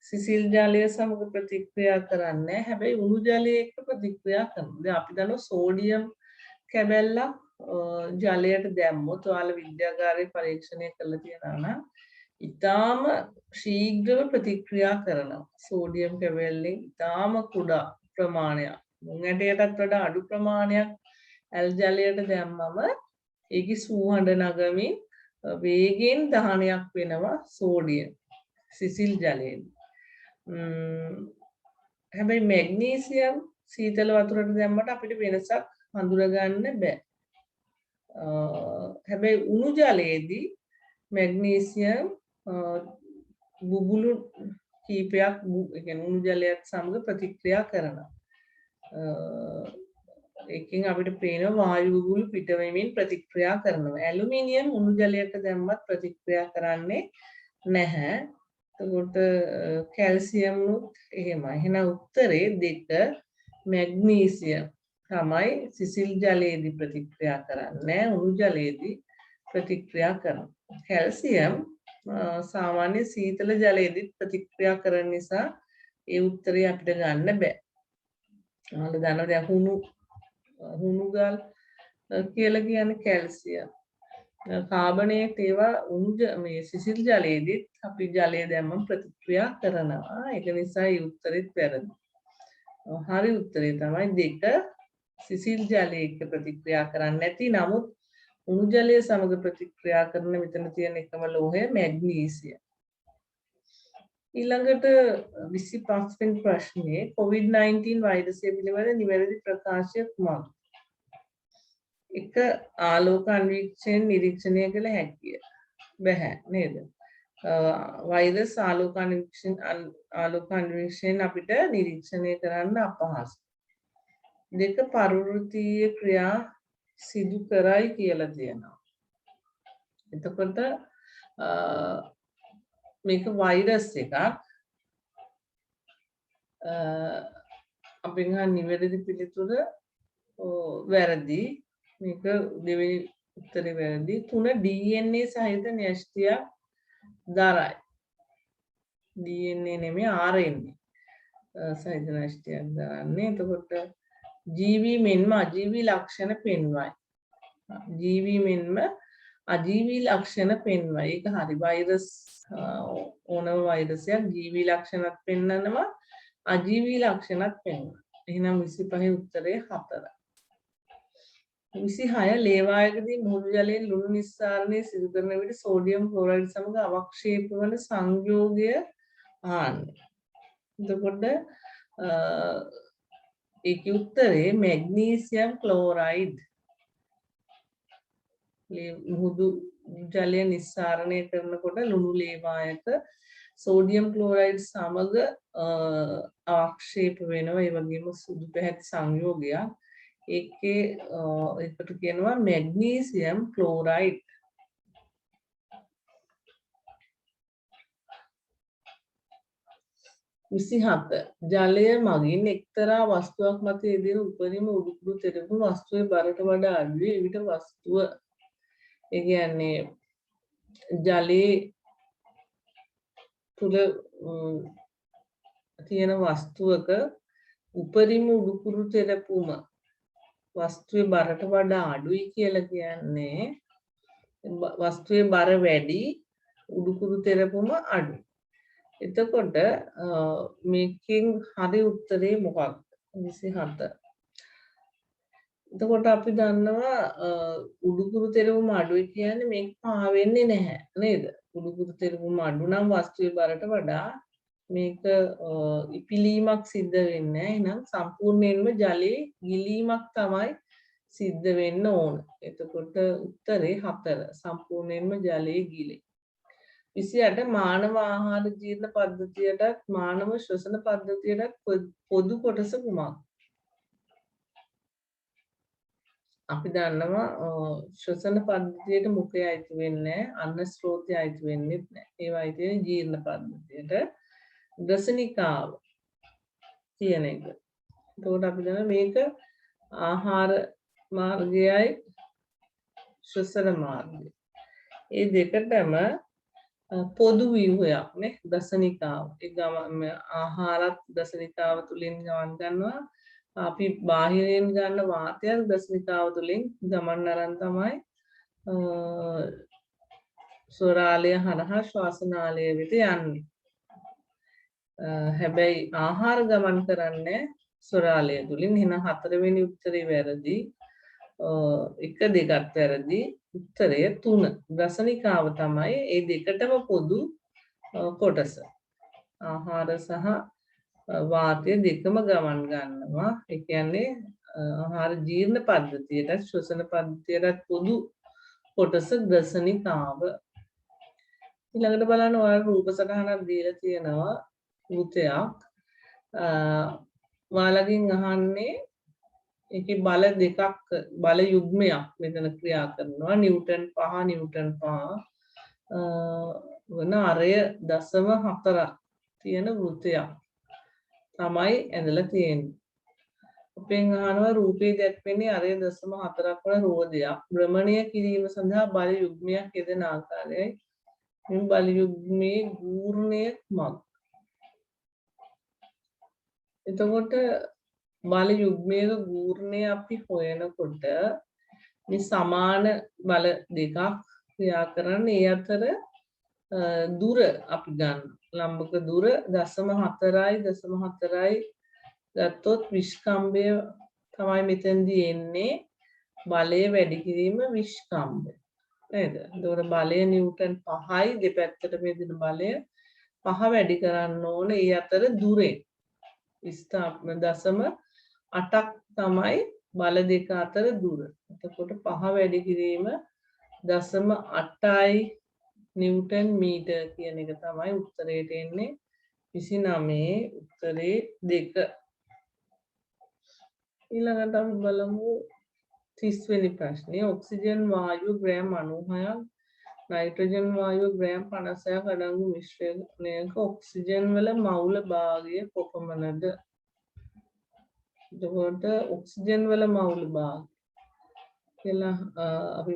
සිසිල් ජලය සමග ප්‍රතික්‍රියා කරන්නේ හැබැයි උණු ජලය එක්ක ප්‍රතික්‍රියා කරනවා. දැන් අපි දන්නවා සෝඩියම් කැබැල්ලක් ජලයට දැම්මොත් ඔයාලා විද්‍යාගාරයේ පරීක්ෂණය කරලා තියෙනවා නම් ඊටාම ශීඝ්‍රව ප්‍රතික්‍රියා කරනවා. සෝඩියම් කැබැල්ලෙන් ඊටාම කුඩා ප්‍රමාණයක් මුං ඇටයටත් වඩා අඩු ප්‍රමාණයක් ඇල් ජලයට දැම්මම ඒකේ සූහඬ නගමින් වේගයෙන් දහනයක් වෙනවා සෝඩියම් සිසිල් ජලයෙන්. හැබැයි මැග්නීසියම් සීතල වතුරට දැම්මට අපිට වෙනසක් හඳුනගන්න බෑ. හැබැයි උණු ජලයේදී මැග්නීසියම් බුබුලු කීපයක් උණු ජලයත් සමග ප්‍රතික්‍රියා කරනවා. ඒකෙන් අපිට පේනවා වායු බුබුලු පිටවෙමින් ප්‍රතික්‍රියා කරනවා. ඇලුමිනියම් උණු ජලයට දැම්මත් ප්‍රතික්‍රියා කරන්නේ නැහැ. එතකොට කැල්සියම් උත් එහෙමයි. එහෙනම් උත්තරේ 2 මැග්නීසියම් තමයි සිසිල් ජලයේදී ප්‍රතික්‍රියා කරන්නේ උණු ජලයේදී ප්‍රතික්‍රියා කරනවා. කැල්සියම් සාමාන්‍ය සීතල ජලයේදී ප්‍රතික්‍රියා කරන නිසා ඒ උත්තරේ අපිට ගන්න බෑ. ඔයාලා දන්නවා දැන් හුණු ගල් කියලා කියන්නේ කැල්සියම්. කාබනේට් ඒවා මේ සිසිල් ජලයේදී අපි ජලය දැම්මම ප්‍රතික්‍රියා කරනවා. ඒක නිසා ඒ උත්තරෙත් වැරදි. හරි උත්තරේ තමයි 2 සිසිල් ජලයේ එක්ක ප්‍රතික්‍රියා කරන්නේ නැති නමුත් උණු ජලය සමග ප්‍රතික්‍රියා කරන මෙතන තියෙන එකම ලෝහය මැග්නීසියම්. ඊළඟට 25 වෙනි ප්‍රශ්නේ COVID-19 වෛරසය පිළිබඳ නිවැරදි ප්‍රකාශය කුමක්ද? එක ආලෝක අන්වීක්ෂණයෙන් නිරීක්ෂණය කළ හැකිය. බැහැ නේද? වෛරස් ආලෝක අන්වීක්ෂණයෙන් අපිට නිරීක්ෂණය කරන්න අපහසුයි. 2 පරිවෘත්තීය ක්‍රියා සිදු කරයි කියලා තියෙනවා. එතකොට මේක වෛරස් එකක්. අපෙන් අහන නිවැරදි පිළිතුර වැරදි. මේක දෙවෙනි උත්තරේ වැරදි. 3 DNA සහිත න්‍යෂ්ටියක් දරයි. DNA නෙමෙයි RNA සහිත න්‍යෂ්ටියක් දරන්නේ. එතකොට ජීවි මෙන්ම අජීවී ලක්ෂණ පෙන්වයි. ජීවි මෙන්ම අජීවී ලක්ෂණ පෙන්වයි. ඒක හරි. වෛරස් ඕනම වෛරසයක් ජීවී ලක්ෂණත් පෙන්වනවා අජීවී ලක්ෂණත් පෙන්වනවා. එහෙනම් 25 උත්තරේ 4. 26 ලේවායකදී මුහුදු ජලයෙන් ලුණු නිස්සාරණය සිදු කරන විට සෝඩියම් ක්ලෝරයිඩ් සමග අවක්ෂේප වන සංයෝගය ආන්නේ. එතකොට ඒකේ උත්තරේ මැග්නීසියම් ක්ලෝරයිඩ්. මුහුදු ජලය නිස්සාරණය කරනකොට ලුණු ලේවායක සෝඩියම් ක්ලෝරයිඩ් සමග අවක්ෂේප වෙනවා. ඒ වගේම සුදු පැහැති සංයෝගයක්. ඒකේ ඒකට කියනවා මැග්නීසියම් ක්ලෝරයිඩ්. විසිහත ජලය මගින් එක්තරා වස්තුවක් මත යෙදෙන උපරිම උඩුකුරු තෙරපු වස්තුවේ බරට වඩා අඩුයි. එවිට වස්තුව ඒ කියන්නේ ජලයේ තුල තියෙන වස්තුවක උපරිම උඩුකුරු තෙරපුම වස්තුවේ බරට වඩා අඩුයි කියලා කියන්නේ වස්තුවේ බර වැඩි උඩුකුරු තෙරපුම අඩුයි. එතකොට මේකෙන් හරි උත්තරේ මොකක්ද? 27. එතකොට අපි දන්නවා උඩුකුරු තෙරපුම අඩුයි කියන්නේ මේක පහ වෙන්නේ නැහැ නේද? උඩුකුරු තෙරපුම අඩු නම් වස්තුවේ බරට වඩා මේක ඉපිලීමක් සිද්ධ වෙන්නේ නැහැ. එහෙනම් සම්පූර්ණයෙන්ම ජලයේ ගිලීමක් තමයි සිද්ධ වෙන්න ඕන. එතකොට උත්තරේ 4 සම්පූර්ණයෙන්ම ජලයේ ගිලේ. 28 මානව ආහාර ජීර්ණ පද්ධතියටත් මානව ශ්වසන පද්ධතියටත් පොදු කොටස කුමක්ද? අපි දන්නවා ශ්වසන පද්ධතියට මුඛය අයිති වෙන්නේ නැහැ, අන්න ස්රෝතය අයිති වෙන්නේ නැහැ. ඒවා අයිති වෙන්නේ ජීර්ණ පද්ධතියට. ග්‍රසනිකාව කියන එක. එතකොට අපි දන්නවා මේක ආහාර මාර්ගයයි ශ්වසන මාර්ගය. ඒ දෙකටම පොදු ව්‍යුහයක් නේ ග්‍රසනිකාව. ඒ ගම ආහාරත් ග්‍රසනිකාව තුලින් ගමන් ගන්නවා. අපි බාහිරයෙන් ගන්න වාතයත් ග්‍රසනිකාව තුලින් ගමන් අරන් තමයි ස්වරාලය හරහා ශ්වාසනාලය වෙත යන්නේ. හැබැයි ආහාර ගමන් කරන්නේ ස්වරාලය තුලින්. එහෙනම් 4 වෙනි උත්තරේ වැරදි. 1 2ත් වැරදි. උත්තරය 3 ග්‍රසනිකාව තමයි ඒ දෙකටම පොදු කොටස. ආහාර සහ වාතය දෙකම ගමන් ගන්නවා. ඒ කියන්නේ ආහාර ජීර්ණ පද්ධතියට ශ්වසන පද්ධතියට පොදු කොටස ග්‍රසනිකාව. ඊළඟට බලන්න ඔයාලා රූප සටහනක් දීලා තියෙනවා වෘතයක්. ඔයාලගෙන් අහන්නේ ඒකේ බල දෙකක් බල යුග්මයක් මෙතන ක්‍රියා කරනවා. නිව්ටන් 5 නිව්ටන් 5 වන අරය 0.4 තියෙන වෘතයක් තමයි ඇඳලා තියෙන්නේ. අපෙන් අහනවා රූපේ දැක්වෙන්නේ අරය 0.4ක් වන රෝදයක්. භ්‍රමණය කිරීම සඳහා බල යුග්මයක් යෙදෙන ආකාරයයි. මේ බල යුග්මේ ගූර්ණය මග්. එතකොට බල යුග්මයක ගූර්ණය අපි හොයනකොට මේ සමාන බල දෙකක් ක්‍රියා කරන්නේ. ඒ අතර දුර අපි ගන්න. ලම්බක දුර 0.4යි 0.4යි ගත්තොත් විස්කම්භය තමයි මෙතෙන්දී එන්නේ. බලය වැඩි කිරීම විස්කම්භය. නේද? එතකොට බලය නිව්ටන් 5යි දෙපැත්තට බෙදෙන බලය 5 වැඩි කරන්න ඕන. ඒ අතර දුරෙන් 0.8ක් තමයි බල දෙක අතර දුර. එතකොට 5 වැඩි කිරීම 0.8යි නිව්ටන් මීටර් කියන එක තමයි උත්තරයට එන්නේ. 29 උත්තරේ 2. ඊළඟට අපි බලමු 30 වෙනි ප්‍රශ්නේ. ඔක්සිජන් වායුව ග්‍රෑම් 96ක් නයිට්‍රජන් වායුව ග්‍රෑම් 56ක් අඩංගු මිශ්‍රණයක ඔක්සිජන් වල මවුල භාගය කොපමණද? එතකොට ඔක්සිජන් වල මවුල භාගය කියලා අපි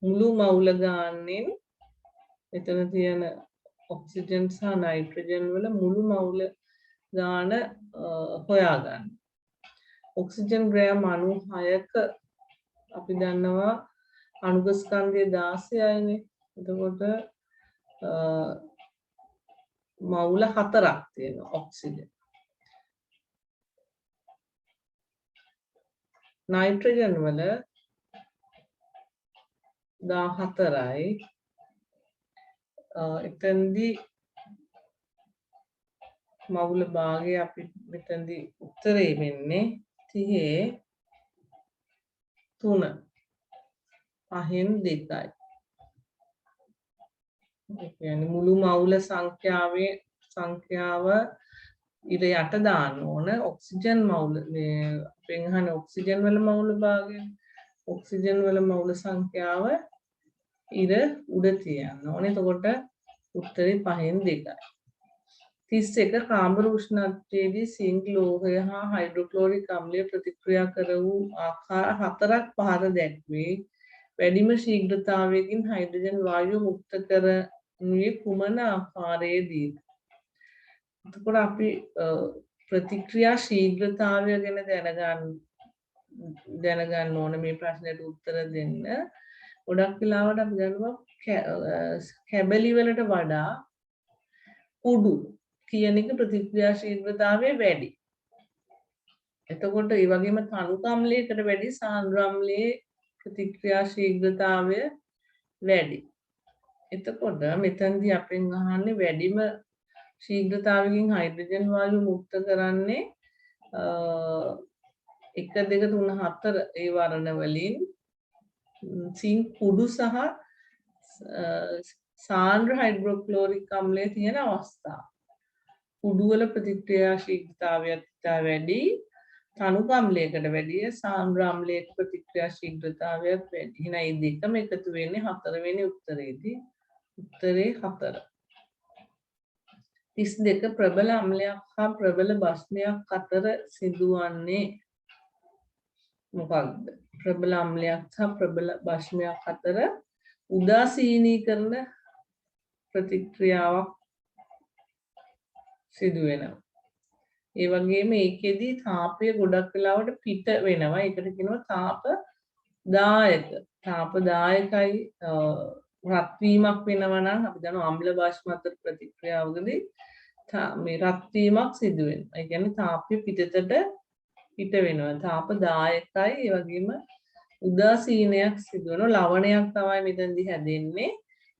මුළු මවුල ගානෙන් එතන තියෙන ඔක්සිජන් සහ නයිට්‍රජන් වල මුළු මවුල ගාන හොයාගන්න. ඔක්සිජන් ග්‍රෑම් 96ක අපි දන්නවා අණුක ස්කන්ධය 16යිනේ. එතකොට මවුල 4ක් තියෙනවා ඔක්සිජන්. නයිට්‍රජන් වල 14යි. එතෙන්දී මවුල භාගය අපි මෙතෙන්දී උත්තරේ වෙන්නේ 3 5න් 2යි. ඒ කියන්නේ මුළු මවුල සංඛ්‍යාව ඉර යට දාන්න ඕන. ඔක්සිජන් මවුල මේ අපෙන් අහන ඔක්සිජන් වල මවුල භාගය. ඔක්සිජන් වල මවුල සංඛ්‍යාව ඉර උඩ තියන්න ඕනේ. එතකොට උත්තරේ 5න් 2යි. 31 කාම්බර උෂ්ණත්වයේදී සිංක් ලෝහය හා හයිඩ්‍රොක්ලෝරික් අම්ලය ප්‍රතික්‍රියා කර වූ ආකාර 4ක් පහත දැක්වේ. වැඩිම ශීඝ්‍රතාවයකින් හයිඩ්‍රජන් වායුව මුක්ත කරනුයේ කුමන ආකාරයේදීද? එතකොට අපි ප්‍රතික්‍රියා ශීඝ්‍රතාවය ගැන දැනගන්න ඕන මේ ප්‍රශ්නෙට උත්තර දෙන්න. ගොඩක් වෙලාවට අපි දන්නවා කැබලි වලට වඩා කුඩු කියන එක ප්‍රතික්‍රියා ශීඝ්‍රතාවය වැඩි. එතකොට ඒ වගේම තනුක අම්ලයකට වැඩි සාන්ද්‍ර අම්ලයේ ප්‍රතික්‍රියා ශීඝ්‍රතාවය වැඩි. එතකොට මෙතනදී අපෙන් අහන්නේ වැඩිම ශීඝ්‍රතාවකින් හයිඩ්‍රජන් වායුව මුක්ත කරන්නේ 1 2 3 4 ඒ වර්ණ වලින් සිං කුඩු සහ සාන්ද්‍ර හයිඩ්‍රොක්ලෝරික් අම්ලයේ තියෙන අවස්ථා. කුඩු වල ප්‍රතික්‍රියා ශීඝ්‍රතාවයත් වැඩි, තනුක අම්ලයකට වැඩිය සාන්ද්‍ර අම්ලයක ප්‍රතික්‍රියා ශීඝ්‍රතාවයත් වැඩි. එහෙනම් මේ දෙකම එකතු වෙන්නේ 4 වෙනි උත්තරේදී. උත්තරේ 4. 32 ප්‍රබල අම්ලයක් හා ප්‍රබල බස්මයක් අතර සිදුවන්නේ මොකක්ද? ප්‍රබල අම්ලයක් සහ ප්‍රබල බස්මයක් අතර උදාසීනීකරණ ප්‍රතික්‍රියාවක් සිදු වෙනවා. ඒ වගේම ඒකෙදි තාපය ගොඩක් වෙලාවට පිට වෙනවා. ඒකට කියනවා තාප දායක. තාප දායකයි රත් වීමක් වෙනවා නම් අපි දන්නවා අම්ල බාෂ්ම අතර ප්‍රතික්‍රියාවකදී මේ රත් වීමක් සිදු වෙනවා. ඒ කියන්නේ තාපය පිටතට පිට වෙනවා. තාප දායකයි ඒ වගේම උදාසීනයක් සිදු වෙනවා. ලවණයක් තමයි මෙතනදී හැදෙන්නේ.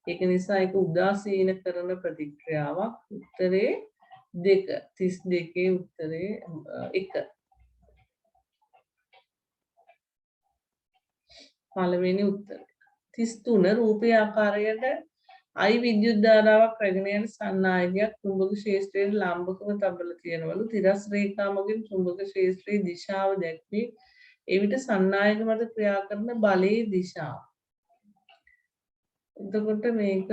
ඒක නිසා ඒක උදාසීන කරන ප්‍රතික්‍රියාවක්. උත්තරේ 2. 32 උත්තරේ 1. පළවෙනි උත්තරය. 33 රූපී ආකාරයට අයි විද්‍යුත් ධාරාවක් රැගෙන යන සන්නායකයක් චුම්බක ක්ෂේත්‍රයේ ලම්බකව තබලා තියෙනවලු. තිරස් රේඛා මගින් චුම්බක ක්ෂේත්‍රයේ දිශාව දැක්වී එවිට සන්නායක මත ක්‍රියා කරන බලයේ දිශාව. එතකොට මේක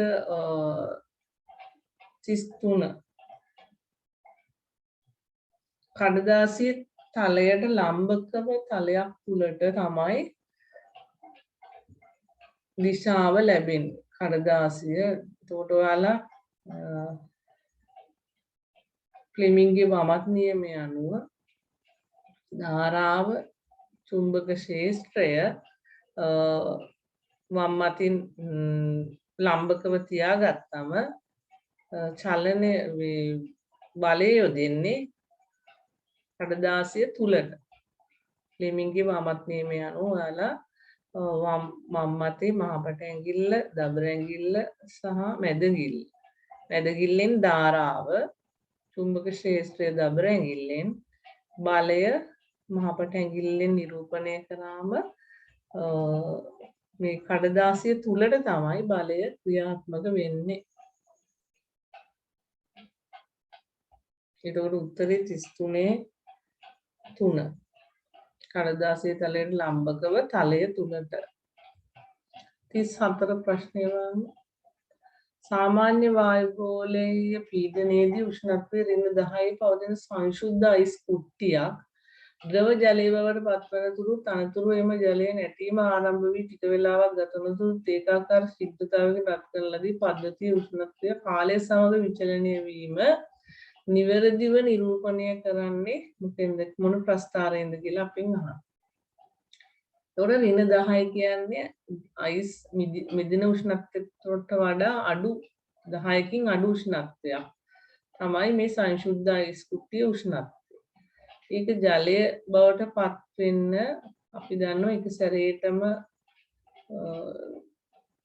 33 කඩදාසිය තලයට ලම්බකව තලයක් තුලට තමයි දිශාව ලැබෙන්නේ. කඩදාසිය එතකොට ඔයාලා ෆ්ලෙමින්ගේ වමත් නියමය අනුව ධාරාව චුම්බක ක්ෂේත්‍රය වම් අතින් ලම්බකව තියාගත්තම චලනය බලය යොදන්නේ කඩදාසිය තුලට. ෆ්ලෙමින්ගේ වමත් නියමය අනුව ඔයාලා වම් අතේ මහපට ඇඟිල්ල, දබර ඇඟිල්ල සහ මැදගිල්ලෙන් ධාරාව චුම්බක ක්ෂේත්‍රයේ දබර ඇඟිල්ලෙන් බලය මහපට ඇඟිල්ලෙන් නිරූපණය කරාම මේ කඩදාසිය තුලට තමයි බලය ක්‍රියාත්මක වෙන්නේ. ඒකට උත්තරේ 33 3. කඩදාසිය තලයට ලම්බකව තලය තුලට. 34 ප්‍රශ්නය වань සාමාන්‍ය වායුගෝලීය පීඩනයේදී උෂ්ණත්වය ඍණ 10 පවතින සංශුද්ධ අයිස් කුට්ටියක් ද්‍රව ජලය බවට පත්වන තුරු තනතුරු එම ජලය නැටීම ආරම්භ වී ටික වේලාවක් ගතවන තුරු ඒකාකාර ශීඝ්‍රතාවයකින් රත් කරන ලදී පද්ධතිය උෂ්ණත්වය කාලය සමග විචලනය වීම නිවැරදිව නිරූපණය කරන්නේ මොකෙන්ද මොන ප්‍රස්ථාරයෙන්ද කියලා අපෙන් අහනවා. ඒතොර ඍණ 10 කියන්නේ අයිස් මිදින උෂ්ණත්වයට වඩා අඩු 10කින් අඩු උෂ්ණත්වයක් තමයි මේ සංශුද්ධ අයිස් කුට්ටියේ උෂ්ණත්වය. ඒක ජලය බවට පත් වෙන්න අපි දන්නවා එක සැරේටම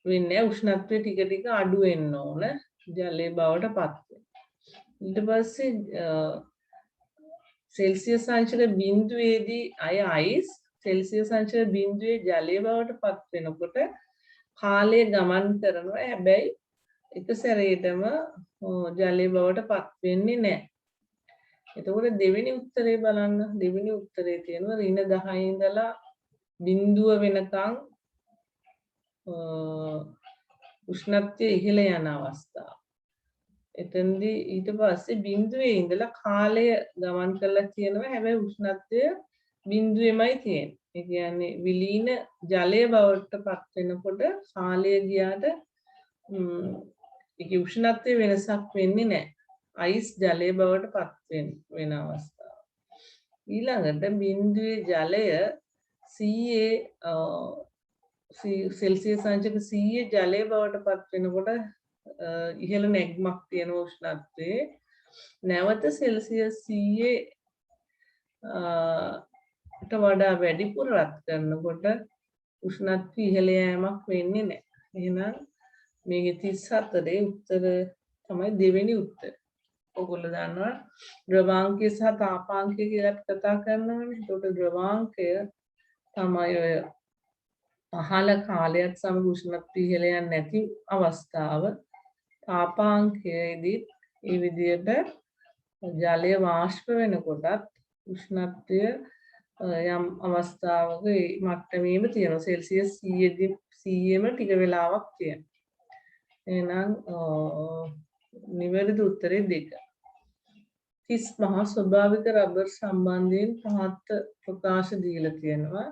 වෙන්නේ උෂ්ණත්වය ටික ටික අඩු වෙන්න ඕන ජලය බවට පත් වෙන්න. ඊට පස්සේ සෙල්සියස් අංශක බිඳුවේදී අයිස් සෙල්සියස් අංශක බිඳුවේ ජලය බවට පත් වෙනකොට කාලය ගමන් කරනවා. හැබැයි එක සැරේටම ජලය බවට පත් වෙන්නේ නැහැ. එතකොට දෙවෙනි උත්තරේ බලන්න. දෙවෙනි උත්තරේ තියෙනවා ඍණ 10 ඉඳලා බිඳුව වෙනකන් උෂ්ණත්වය ඉහළ යන අවස්ථාව. එතෙන්දී ඊට පස්සේ බිඳුවේ ඉඳලා කාලය ගමන් කරලා තියෙනවා. හැබැයි උෂ්ණත්වය බිඳුවේමයි තියෙන්නේ. ඒ කියන්නේ විලීන ජලය බවට පත් වෙනකොට කාලය ගියාට ඒකේ උෂ්ණත්වයේ වෙනසක් වෙන්නේ නැහැ. අයිස් ජලය බවට පත් වෙන අවස්ථාව. ඊළඟට බිඳුවේ ජලය 100 සෙල්සියස් අංශක 100 ජලය බවට පත් වෙනකොට ඉහළ නැග්මක් තියෙන උෂ්ණත්වයේ නැවත සෙල්සියස් 100ට වඩා වැඩිපුර රත් කරනකොට උෂ්ණත්වය ඉහළ යෑමක් වෙන්නේ නැහැ. එහෙනම් මේකේ 34 උත්තර තමයි දෙවෙනි උත්තර. ඔයගොල්ලෝ දන්නවා ද්‍රවාංකය සහ තාපාංකය කියලා කතා කරනවානේ. ඒකට ද්‍රවාංකය තමයි ඔය පහළ කාලයක් සමග උෂ්ණත්වය ඉහළ යන්නේ නැති අවස්ථාව. තාපාංකයේදී මේ විදිහට ජලය වාෂ්ප වෙනකොටත් උෂ්ණත්වය යම් අවස්ථාවක මේ මට්ටමේම තියෙනවා. සෙල්සියස් 100ෙම ටික වෙලාවක් තියෙනවා. එහෙනම් නිවැරදි උත්තරේ 2. 30 මහා ස්වභාවික රබර් සම්බන්ධයෙන් පහත් ප්‍රකාශ දීලා තියෙනවා.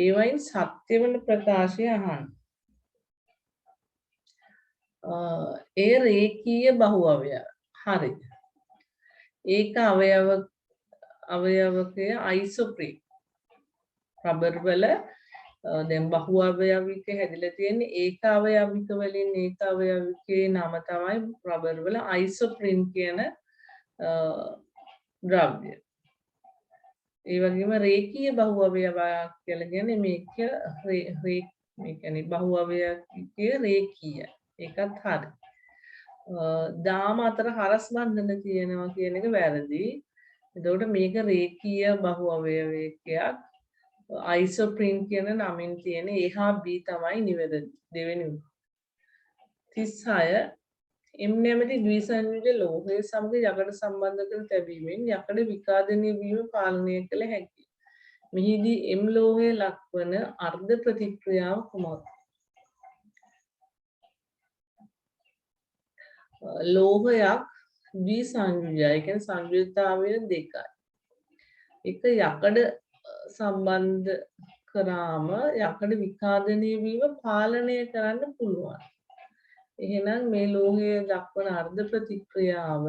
ඒවයින් සත්‍ය වෙන ප්‍රකාශය අහන්න. ඒ රේඛීය බහු අවයව. හරි. ඒක අවයවකයේ අයිසෝප්‍රීන්. රබර් වල දැන් බහු අවයවික හැදිලා තියෙන්නේ ඒක අවයවික වලින් ඒක අවයවිකේ නම තමයි රබර් වල අයිසෝප්‍රීන් කියන ද්‍රව්‍ය. ඒ වගේම රේඛීය බහු අවයවයක් කියලා කියන්නේ මේක මේ කියන්නේ බහු අවයවිකයේ රේඛීය. ඒකත් හරි. දාම අතර හරස් බන්ධන තියෙනවා කියන එක වැරදි. එතකොට මේක රේඛීය බහු අවයවයක්. අයිසෝප්‍රීන් කියන නමින් තියෙන A හා B තමයි නිවැරදි. දෙවෙනි 36 M නැමැති ද්විසංයුජ ලෝහය සමග යකඩ සම්බන්ධ කර තැබීමෙන් යකඩ විකාදනය වීම පාලනය කළ හැකියි. මෙහිදී M ලෝහය ලක්වන අර්ධ ප්‍රතික්‍රියාව කුමක්ද? ලෝහයක් ද්විසංයුජයි. ඒ කියන්නේ සංයුජතාවය දෙකයි. එක යකඩ සම්බන්ධ කරාම යකඩ විකාදනය වීම පාලනය කරන්න පුළුවන්. එහෙනම් මේ ලෝහයේ දක්වන අර්ධ ප්‍රතික්‍රියාව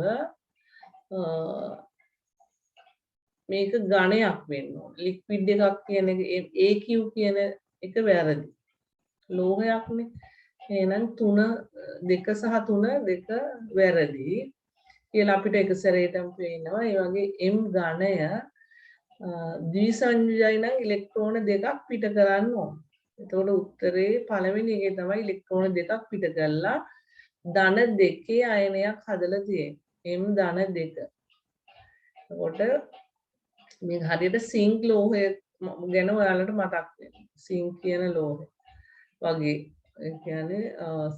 මේක ඝණයක් වෙන්න ඕන. ලික්විඩ් එකක් කියන එක AQ කියන එක වැරදි. ලෝහයක්නේ. එහෙනම් 3 2 සහ 3 දෙක වැරදි කියලා අපිට එක සැරේටම පේනවා. ඒ වගේ M ඝණය ද්විසංයුජයි නම් ඉලෙක්ට්‍රෝන දෙකක් පිට කරන්න ඕන. එතකොට උත්තරේ පළවෙනි එකේ තමයි ඉලෙක්ට්‍රෝන දෙකක් පිට කරලා ධන 2 අයනයක් හදලා තියෙන්නේ. M ධන 2. එතකොට මේ හරියට සිංක් ලෝහය ගැන ඔයාලට මතක් වෙනවා. සිංක් කියන ලෝහය වගේ. ඒ කියන්නේ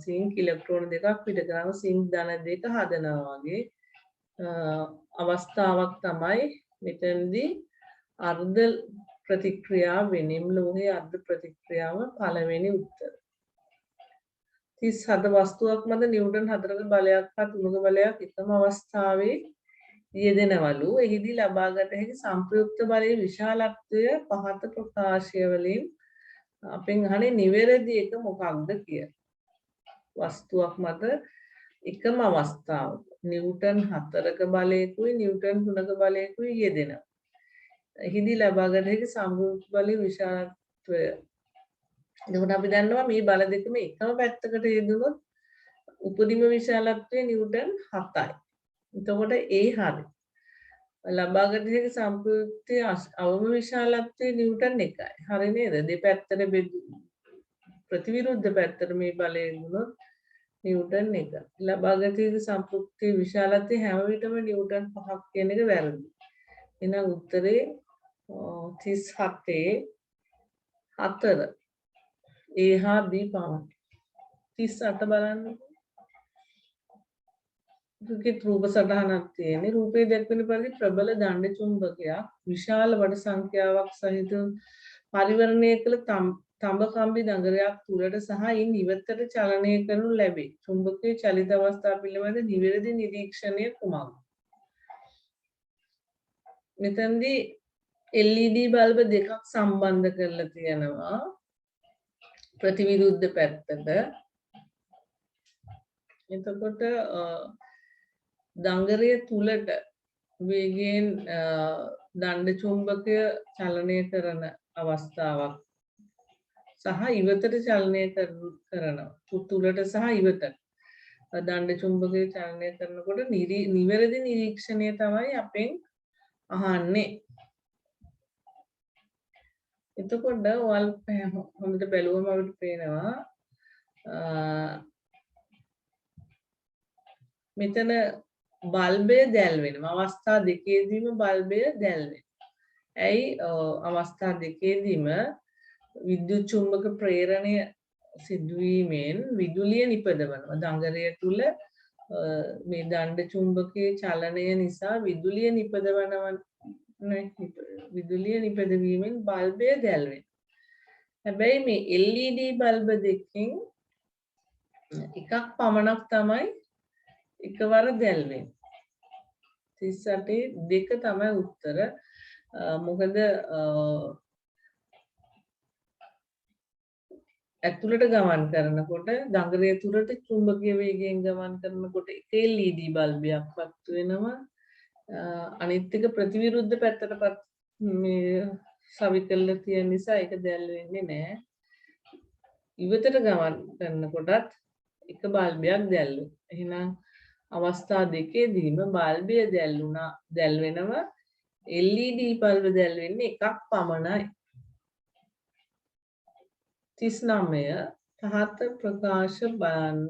සිංක් ඉලෙක්ට්‍රෝන දෙකක් පිට කරාම සිංක් ධන 2 හදනවා වගේ අවස්ථාවක් තමයි මෙතනදී අර්ධ ප්‍රතික්‍රියාව වෙනින් ලෝහයේ අර්ධ ප්‍රතික්‍රියාව පළවෙනි උත්තර. 37 වස්තුවක් මත නිව්ටන් 4ක බලයක් හා 3ක බලයක් එකම අවස්ථාවේ යෙදෙනවලු. එහිදී ලබාගත හැකි සංප්‍රයුක්ත බලයේ විශාලත්වය පහත ප්‍රකාශය වලින් අපෙන් අහන්නේ නිවැරදි එක මොකක්ද කියලා. වස්තුවක් මත එකම අවස්ථාවක නිව්ටන් 4ක බලයකුයි නිව්ටන් 3ක බලයකුයි යෙදෙනවා. එහිදී ලබාගත හැකි සංප්‍රයුක්ත බලයේ විශාලත්වය. එතකොට අපි දන්නවා මේ බල දෙකම එකම පැත්තකට යෙදුනොත් උපරිම විශාලත්වය නිව්ටන් 7යි. එතකොට ඒ හරි. ලබාගත හැකි සංප්‍රයුක්තයේ අවම විශාලත්වය නිව්ටන් 1යි. හරි නේද? දෙපැත්තට ප්‍රතිවිරුද්ධ පැත්තට මේ බලය යෙදුනොත් නිව්ටන් 1. ලබාගත හැකි සංප්‍රයුක්තයේ විශාලත්වය හැම විටම නිව්ටන් 5ක් කියන එක වැරදි. එහෙනම් උත්තරේ 37 4 A හා B පමණයි. 38 බලන්න. දුකේ රූප සටහනක් තියෙන්නේ. රූපේ දැක්වෙන පරිදි ප්‍රබල දණ්ඩ චුම්බකයක් විශාල වඩ සංඛ්‍යාවක් සහිත පරිවර්ණය කළ තඹ කම්බි දඟරයක් තුලට සහ ඉන් ඉවතට චලනය කරනු ලැබේ. චුම්බකයේ චලිත අවස්ථා පිළිබඳ නිවැරදි නිරීක්ෂණය කුමක්ද? මෙතනදී LED බල්බ දෙකක් සම්බන්ධ කරලා තියෙනවා ප්‍රතිවිරුද්ධ පැත්තට. එතකොට දඟරය තුලට වේගයෙන් දණ්ඩ චුම්බකය චලනය කරන අවස්ථාවක් සහ ඉවතට චලනය කරනවා. තුලට සහ ඉවතට. දණ්ඩ චුම්බකය චලනය කරනකොට නිවැරදි නිරීක්ෂණය තමයි අපෙන් අහන්නේ. එතකොට ඔයාලා හොඳට බැලුවම අපිට පේනවා මෙතන බල්බය දැල් වෙනවා. අවස්ථා දෙකේදීම බල්බය දැල් වෙනවා. ඇයි අවස්ථා දෙකේදීම විද්‍යුත් චුම්බක ප්‍රේරණය සිදුවීමෙන් විදුලිය නිපදවනවා. දඟරය තුල මේ දණ්ඩ චුම්බකයේ චලනය නිසා විදුලිය නිපදවනවා. විදුලිය නිපදවීමෙන් බල්බය දැල් වෙනවා. හැබැයි මේ LED බල්බ දෙකකින් එකක් පමණක් තමයි එකවර දැල් වෙන්නේ. 38 දෙක තමයි උත්තර. මොකද ඇතුළට ගමන් කරනකොට දඟරය තුරට චුම්බකීය වේගයෙන් ගමන් කරනකොට එක LED බල්බයක් පත් වෙනවා. අනිත් එක ප්‍රතිවිරුද්ධ පැත්තටපත් මේ සවිකල්ල තියෙන නිසා ඒක දැල් වෙන්නේ නැහැ. ඉවතට ගමන් කරනකොටත් එක බල්බයක් දැල් වෙනවා. එහෙනම් අවස්ථා දෙකේදීම බල්බය දැල් වෙනවා. LED බල්බ දැල් වෙන්නේ එකක් පමණයි. 39 පහත ප්‍රකාශ බලන්න.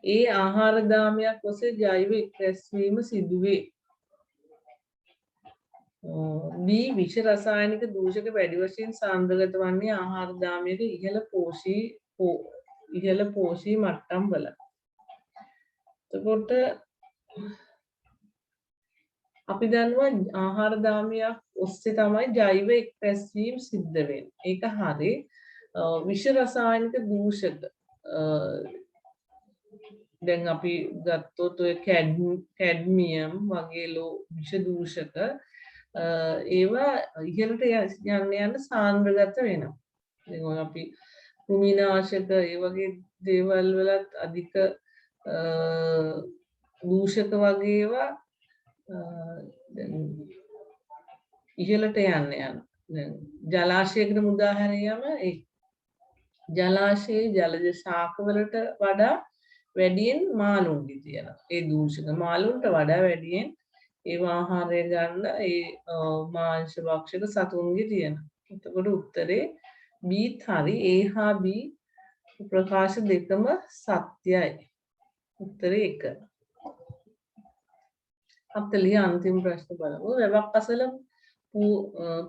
ඒ ආහාර දාමයක් ඔස්සේ ජෛව එක්රැස්වීම සිදුවේ. විෂ රසායනික දූෂක වැඩි වශයෙන් සාන්ද්‍රගත වන්නේ ආහාර දාමයක ඉහළ පෝෂී මට්ටම් වල. එතකොට අපි දන්නවා ආහාර දාමයක් ඔස්සේ තමයි ජෛව එක්රැස්වීම සිද්ධ වෙන්නේ. ඒක හරි. විෂ රසායනික දූෂක දැන් අපි ගත්තොත් ඔය කැඩ්මියම් වගේ විෂ දූෂක ඒවා ඉහළට යන්න සාන්ද්‍රගත වෙනවා. දැන් අපි කෘමිනාශක ඒ වගේ දේවල් වලත් අධික දූෂක වගේ ඒවා ඉහළට යන්න. දැන් ජලාශයකට උදාහරණයක් ඒ ජලාශයේ ජලජ ශාක වලට වඩා වැඩියෙන් මාළුන්ගේ තියෙනවා. ඒ දූෂක මාළුන්ට වඩා වැඩියෙන් ඒ ආහාරය ගන්න ඒ මාංශ භක්ෂක සතුන්ගේ තියෙනවා. එතකොට උත්තරේ B හරි. A හා B ප්‍රකාශ දෙකම සත්‍යයි. උත්තරේ 1. 40 අන්තිම ප්‍රශ්න බලමු. වැවක් අසල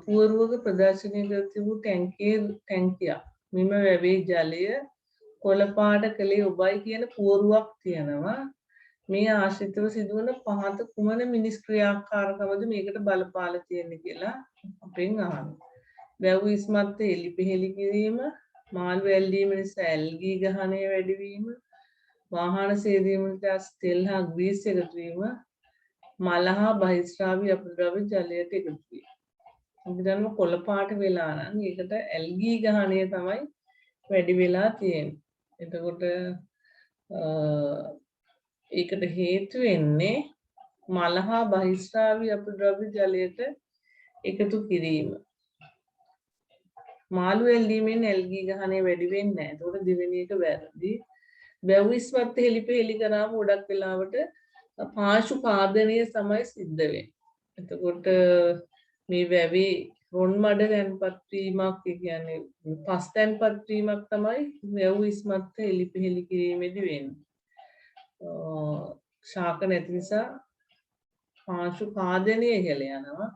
පුවරුවක ප්‍රදර්ශනය කර තිබූ ටැංකියක් මෙම වැවේ ජලය කොළ පාට කළේ ඔබයි කියන පුවරුවක් තියෙනවා. මේ ආශ්‍රිතව සිදුවන පහත කුමන මිනිස් ක්‍රියාකාරකමද මේකට බලපාලා තියෙන්නේ කියලා අපෙන් අහනවා. වැව් ඉස්මත් එලිපෙහෙලි කිරීම, මාළු ඇල්ලීම නිසා ඇල්ගී ගහනය වැඩිවීම, වාහන සේදීම නිසා තෙල් හා ග්‍රීස් එකතු වීම, මල හා බහිස්රාවී අපද්‍රව්‍ය ජලයට එකතු වීම. අපි දන්නවා කොළ පාට වෙලා නම් ඒකට ඇල්ගී ගහනය තමයි වැඩි වෙලා තියෙන්නේ. එතකොට ඒකට හේතු වෙන්නේ මල හා බහිස්රාවී අපද්‍රව්‍ය ජලයට එකතු කිරීම. මාළු ඇල්ලීමෙන් ඇල්ගී ගහනය වැඩි වෙන්නේ නැහැ. එතකොට දෙවෙනි එක වැරදි. වැව් ඉස්මත් හෙලිපෙහෙලි කරාම ගොඩක් වෙලාවට පාශු කාදනය තමයි සිද්ධ වෙන්නේ. එතකොට මේ වැවේ රොන් මඩ තැන්පත් වීමක් කියන්නේ පස් තැන්පත් වීමක් තමයි වැව් ඉස්මත් හෙලිපෙහෙලි කිරීමේදී වෙන්නේ. ශාක නැති නිසා පාශු කාදනය ඉහළ යනවා.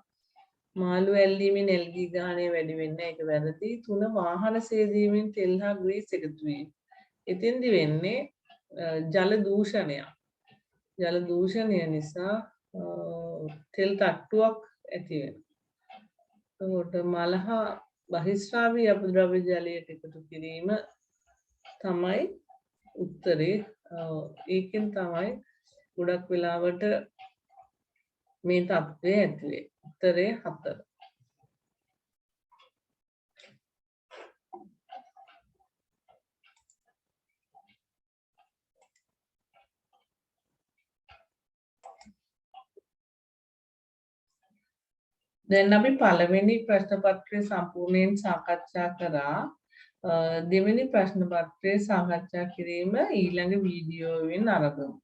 මාළු ඇල්ලීමෙන් ඇල්ගී ගහනය වැඩි වෙන්නේ ඒක වැරදි. 3 වාහන සේදීමෙන් තෙල් හා ග්‍රීස් එකතු වීම. එතෙන්දි වෙන්නේ ජල දූෂණයක්. ජල දූෂණය නිසා තෙල් තට්ටුවක් ඇති වෙනවා. එතකොට මල හා බහිස්රාවී අපද්‍රව්‍ය ජලයට එකතු කිරීම තමයි උත්තරේ. ඒකෙන් තමයි ගොඩක් වෙලාවට මේ තත්ත්වය ඇති වෙන්නේ. උත්තරේ 4. දැන් අපි පළවෙනි ප්‍රශ්න පත්‍රය සම්පූර්ණයෙන් සාකච්ඡා කරා. දෙවෙනි ප්‍රශ්න පත්‍රය සාකච්ඡා කිරීම ඊළඟ වීඩියෝවෙන් ආරම්භ